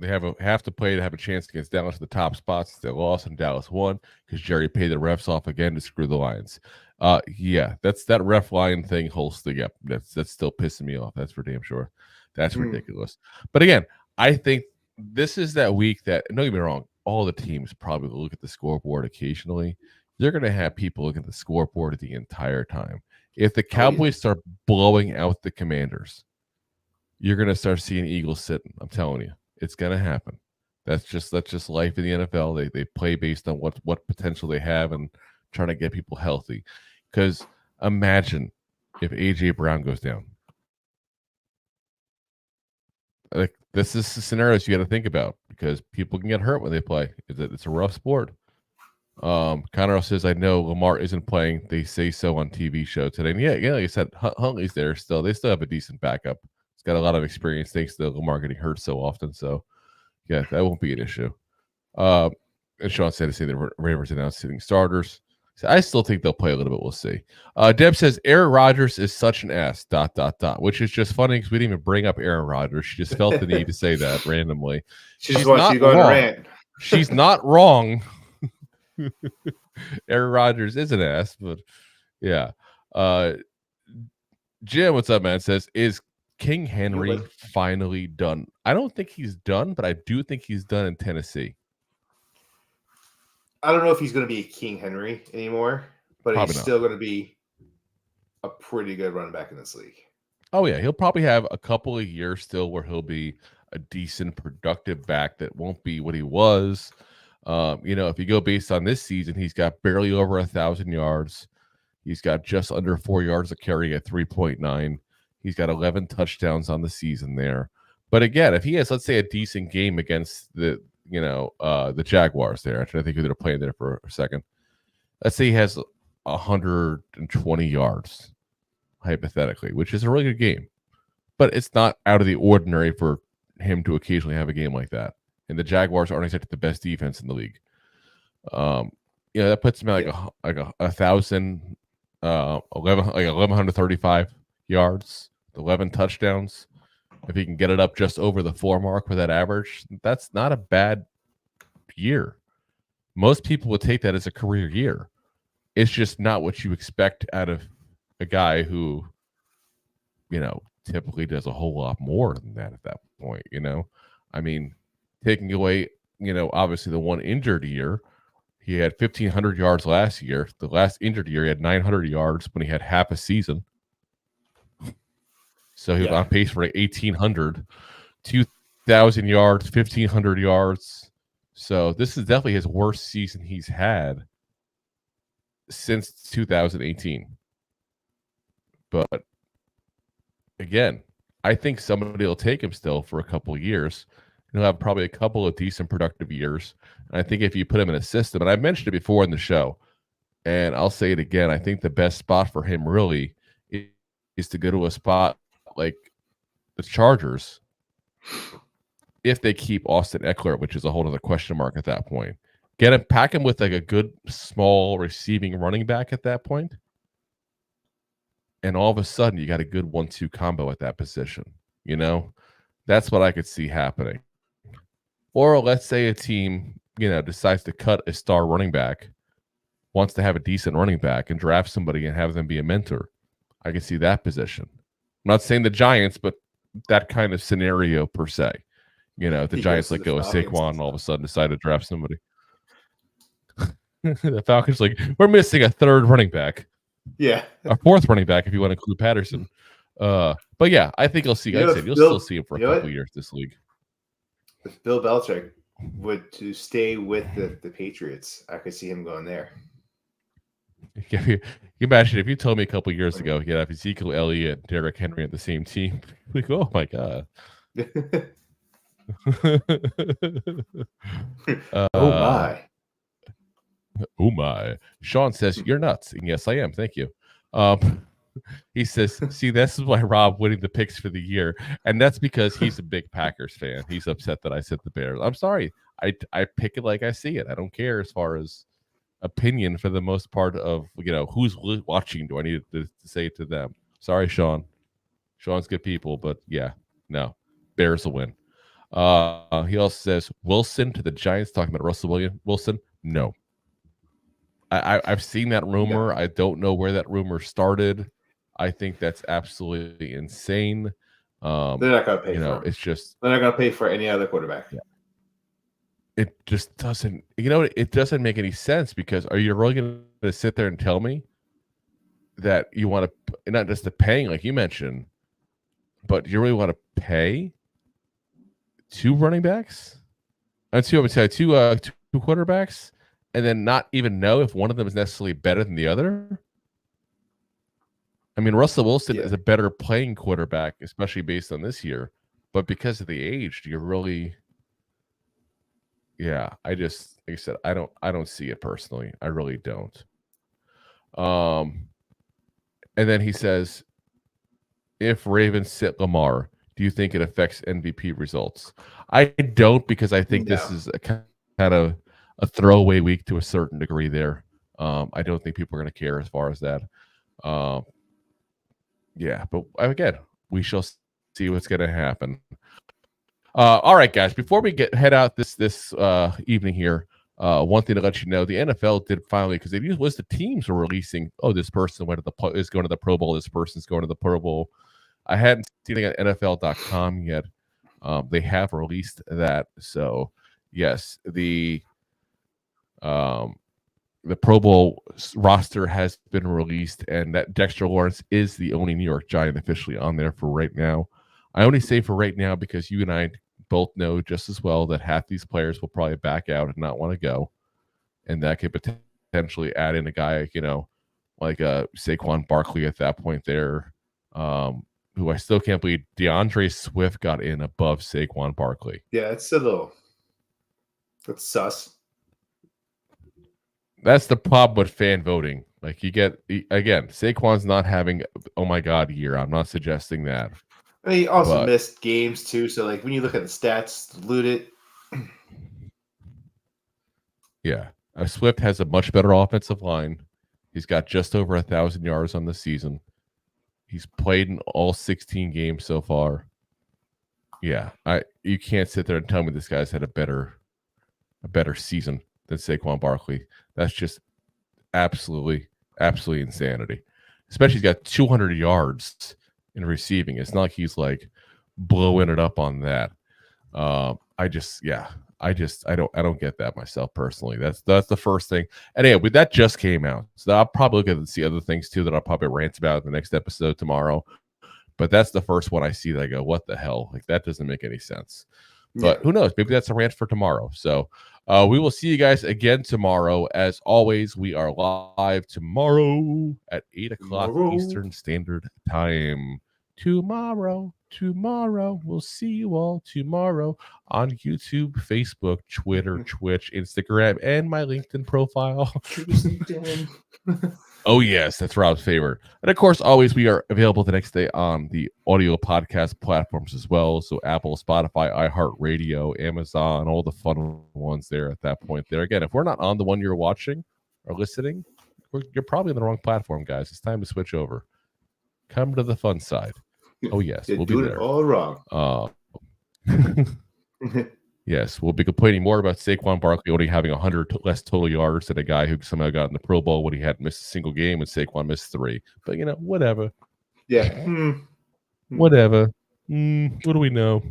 have to play to have a chance against Dallas at the top spots. They lost and Dallas won because Jerry paid the refs off again to screw the Lions. Yeah, that's that ref line thing holds the up. That's still pissing me off. That's for damn sure. That's ridiculous. But again, I think this is that week that, don't get me wrong, all the teams probably look at the scoreboard occasionally. You're going to have people look at the scoreboard the entire time. If the Cowboys start blowing out the Commanders, you're going to start seeing Eagles sitting. I'm telling you, it's going to happen. That's just life in the NFL. They play based on what potential they have and trying to get people healthy. Because imagine if A.J. Brown goes down. Like, this is the scenarios you got to think about because people can get hurt when they play. It's a rough sport. Connor says, I know Lamar isn't playing. They say so on TV show today. And yeah, like I said, Huntley's there still. They still have a decent backup. He's got a lot of experience thanks to Lamar getting hurt so often. So, yeah, that won't be an issue. And Sean said to say the Ravens announced sitting starters. So I still think they'll play a little bit. We'll see. Deb says Aaron Rodgers is such an ass. ... Which is just funny because we didn't even bring up Aaron Rodgers. She just felt the need to say that randomly. She's not you going to rant. She's not wrong. Aaron Rodgers is an ass, but yeah. Jim, what's up, man? Says, is King Henry finally done? I don't think he's done, but I do think he's done in Tennessee. I don't know if he's going to be King Henry anymore, but probably he's still going to be a pretty good running back in this league. Oh, yeah. He'll probably have a couple of years still where he'll be a decent, productive back that won't be what he was. If you go based on this season, he's got barely over 1,000 yards. He's got just under 4 yards a carry at 3.9. He's got 11 touchdowns on the season there. But again, if he has, let's say, a decent game against the Jaguars there, actually, I think they're playing there for a second. Let's say he has 120 yards, hypothetically, which is a really good game. But it's not out of the ordinary for him to occasionally have a game like that. And the Jaguars aren't exactly the best defense in the league. That puts him at like 1,000, 1,135 yards, 11 touchdowns. If he can get it up just over the 4 mark with that average, that's not a bad year. Most people would take that as a career year. It's just not what you expect out of a guy who, typically does a whole lot more than that at that point, I mean, taking away, obviously the one injured year, he had 1,500 yards last year. The last injured year, he had 900 yards when he had half a season. So he was on pace for 1,800, 2,000 yards, 1,500 yards. So this is definitely his worst season he's had since 2018. But again, I think somebody will take him still for a couple of years. He'll have probably a couple of decent productive years. And I think if you put him in a system, and I mentioned it before in the show, and I'll say it again, I think the best spot for him really is to go to a spot like the Chargers if they keep Austin Eckler, which is a whole other question mark at that point. Pack him with like a good small receiving running back at that point. And all of a sudden you got a good 1-2 combo at that position. That's what I could see happening. Or let's say a team, decides to cut a star running back, wants to have a decent running back and draft somebody and have them be a mentor. I can see that position. I'm not saying the Giants, but that kind of scenario per se. The Giants let go of Saquon and all of a sudden decide to draft somebody. The Falcons we're missing a third running back. Yeah. A fourth running back if you want to include Patterson. But yeah, I think you'll still see him for a couple of years this league. If Bill Belichick would to stay with the Patriots, I could see him going there. You imagine if you told me a couple of years ago, if Ezekiel Elliott and Derrick Henry at the same team, oh my God. Oh my. Oh my. Sean says, you're nuts. And yes, I am. Thank you. He says, see, this is why Rob winning the picks for the year. And that's because he's a big Packers fan. He's upset that I said the Bears. I'm sorry. I pick it like I see it. I don't care as far as opinion for the most part of, who's watching. Do I need to say it to them? Sorry, Sean. Sean's good people, but yeah, no. Bears will win. He also says, Wilson to the Giants, talking about Russell Wilson. No. I've seen that rumor. I don't know where that rumor started. I think that's absolutely insane. They're not going to pay for him. It's just they're not going to pay for any other quarterback. Yeah. It just doesn't. It doesn't make any sense because are you really going to sit there and tell me that you want to not just the paying like you mentioned, but you really want to pay 2 running backs? Two quarterbacks, and then not even know if one of them is necessarily better than the other? I mean, Russell Wilson is a better playing quarterback, especially based on this year. But because of the age, do you really yeah, like I said, I don't see it personally. I really don't. And then he says, if Ravens sit Lamar, do you think it affects MVP results? I don't, because I think this is a kind of a throwaway week to a certain degree there. I don't think people are going to care as far as that. Yeah, but again, we shall see what's going to happen. All right, guys, before we head out this evening here, one thing to let you know, the NFL did finally, because it was the teams were releasing, this person is going to the Pro Bowl, this person's going to the Pro Bowl. I hadn't seen it on NFL.com yet. They have released that. So, yes, the Pro Bowl roster has been released, and that Dexter Lawrence is the only New York Giant officially on there for right now. I only say for right now because you and I both know just as well that half these players will probably back out and not want to go, and that could potentially add in a guy, like Saquon Barkley at that point there, who I still can't believe DeAndre Swift got in above Saquon Barkley. Yeah, that's sus. That's the problem with fan voting. Like again, Saquon's not having oh my god year. I'm not suggesting that. He also missed games too. So like when you look at the stats, looted. Yeah, Swift has a much better offensive line. He's got just over 1,000 yards on the season. He's played in all 16 games so far. Yeah, you can't sit there and tell me this guy's had a better season than Saquon Barkley. That's just absolutely insanity. Especially he's got 200 yards in receiving. It's not like he's like blowing it up on that. I don't get that myself personally. That's the first thing. And anyway, that just came out. So I'll probably look at see other things too that I'll probably rant about in the next episode tomorrow. But that's the first one I see that I go, what the hell? Like that doesn't make any sense. But who knows? Maybe that's a rant for tomorrow. So we will see you guys again tomorrow. As always, we are live tomorrow at 8 o'clock Eastern Standard Time. Tomorrow. We'll see you all tomorrow on YouTube, Facebook, Twitter, Twitch, Instagram, and my LinkedIn profile. Oh, yes, that's Rob's favorite. And of course, always we are available the next day on the audio podcast platforms as well. So Apple, Spotify, iHeartRadio, Amazon, all the fun ones there at that point there. Again, if we're not on the one you're watching or listening, you're probably on the wrong platform, guys. It's time to switch over. Come to the fun side. Oh, yes, we'll be there. It all wrong. Yes, we'll be complaining more about Saquon Barkley only having 100 less total yards than a guy who somehow got in the Pro Bowl when he hadn't missed a single game and Saquon missed 3. But, whatever. Yeah. Whatever. What do we know?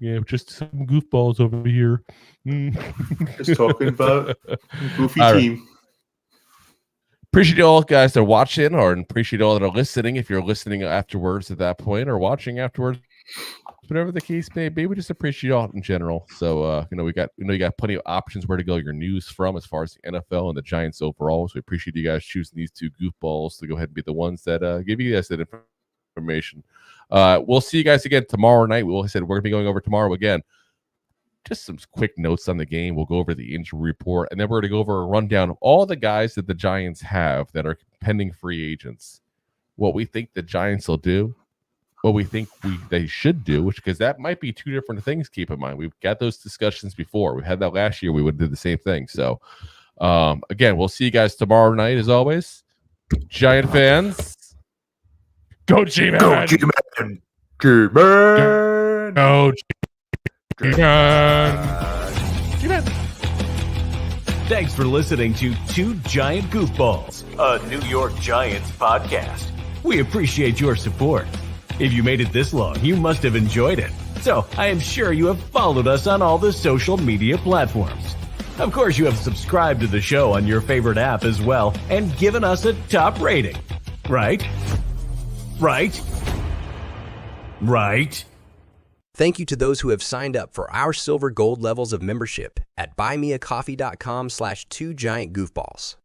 Yeah, just some goofballs over here. Just talking about goofy team. Appreciate all guys that are watching, or appreciate all that are listening. If you're listening afterwards at that point, or watching afterwards, whatever the case may be, we just appreciate all in general. So, you got plenty of options where to go your news from as far as the NFL and the Giants overall. So we appreciate you guys choosing these two goofballs to go ahead and be the ones that give you guys that information. We'll see you guys again tomorrow night. Like I said, we're gonna be going over tomorrow again. Just some quick notes on the game. We'll go over the injury report, and then we're going to go over a rundown of all the guys that the Giants have that are pending free agents. What we think the Giants will do, what we think they should do, because that might be two different things. Keep in mind, we've got those discussions before. We had that last year. We would do the same thing. So, again, we'll see you guys tomorrow night. As always, Giant fans, go G-Man! Go G-Man! G-Man! Go G-Man! Thanks for listening to Two Giant Goofballs, a New York Giants podcast. We appreciate your support. If you made it this long, you must have enjoyed it. So I am sure you have followed us on all the social media platforms. Of course, you have subscribed to the show on your favorite app as well and given us a top rating. Right? Thank you to those who have signed up for our silver gold levels of membership at buymeacoffee.com/2giantgoofballs.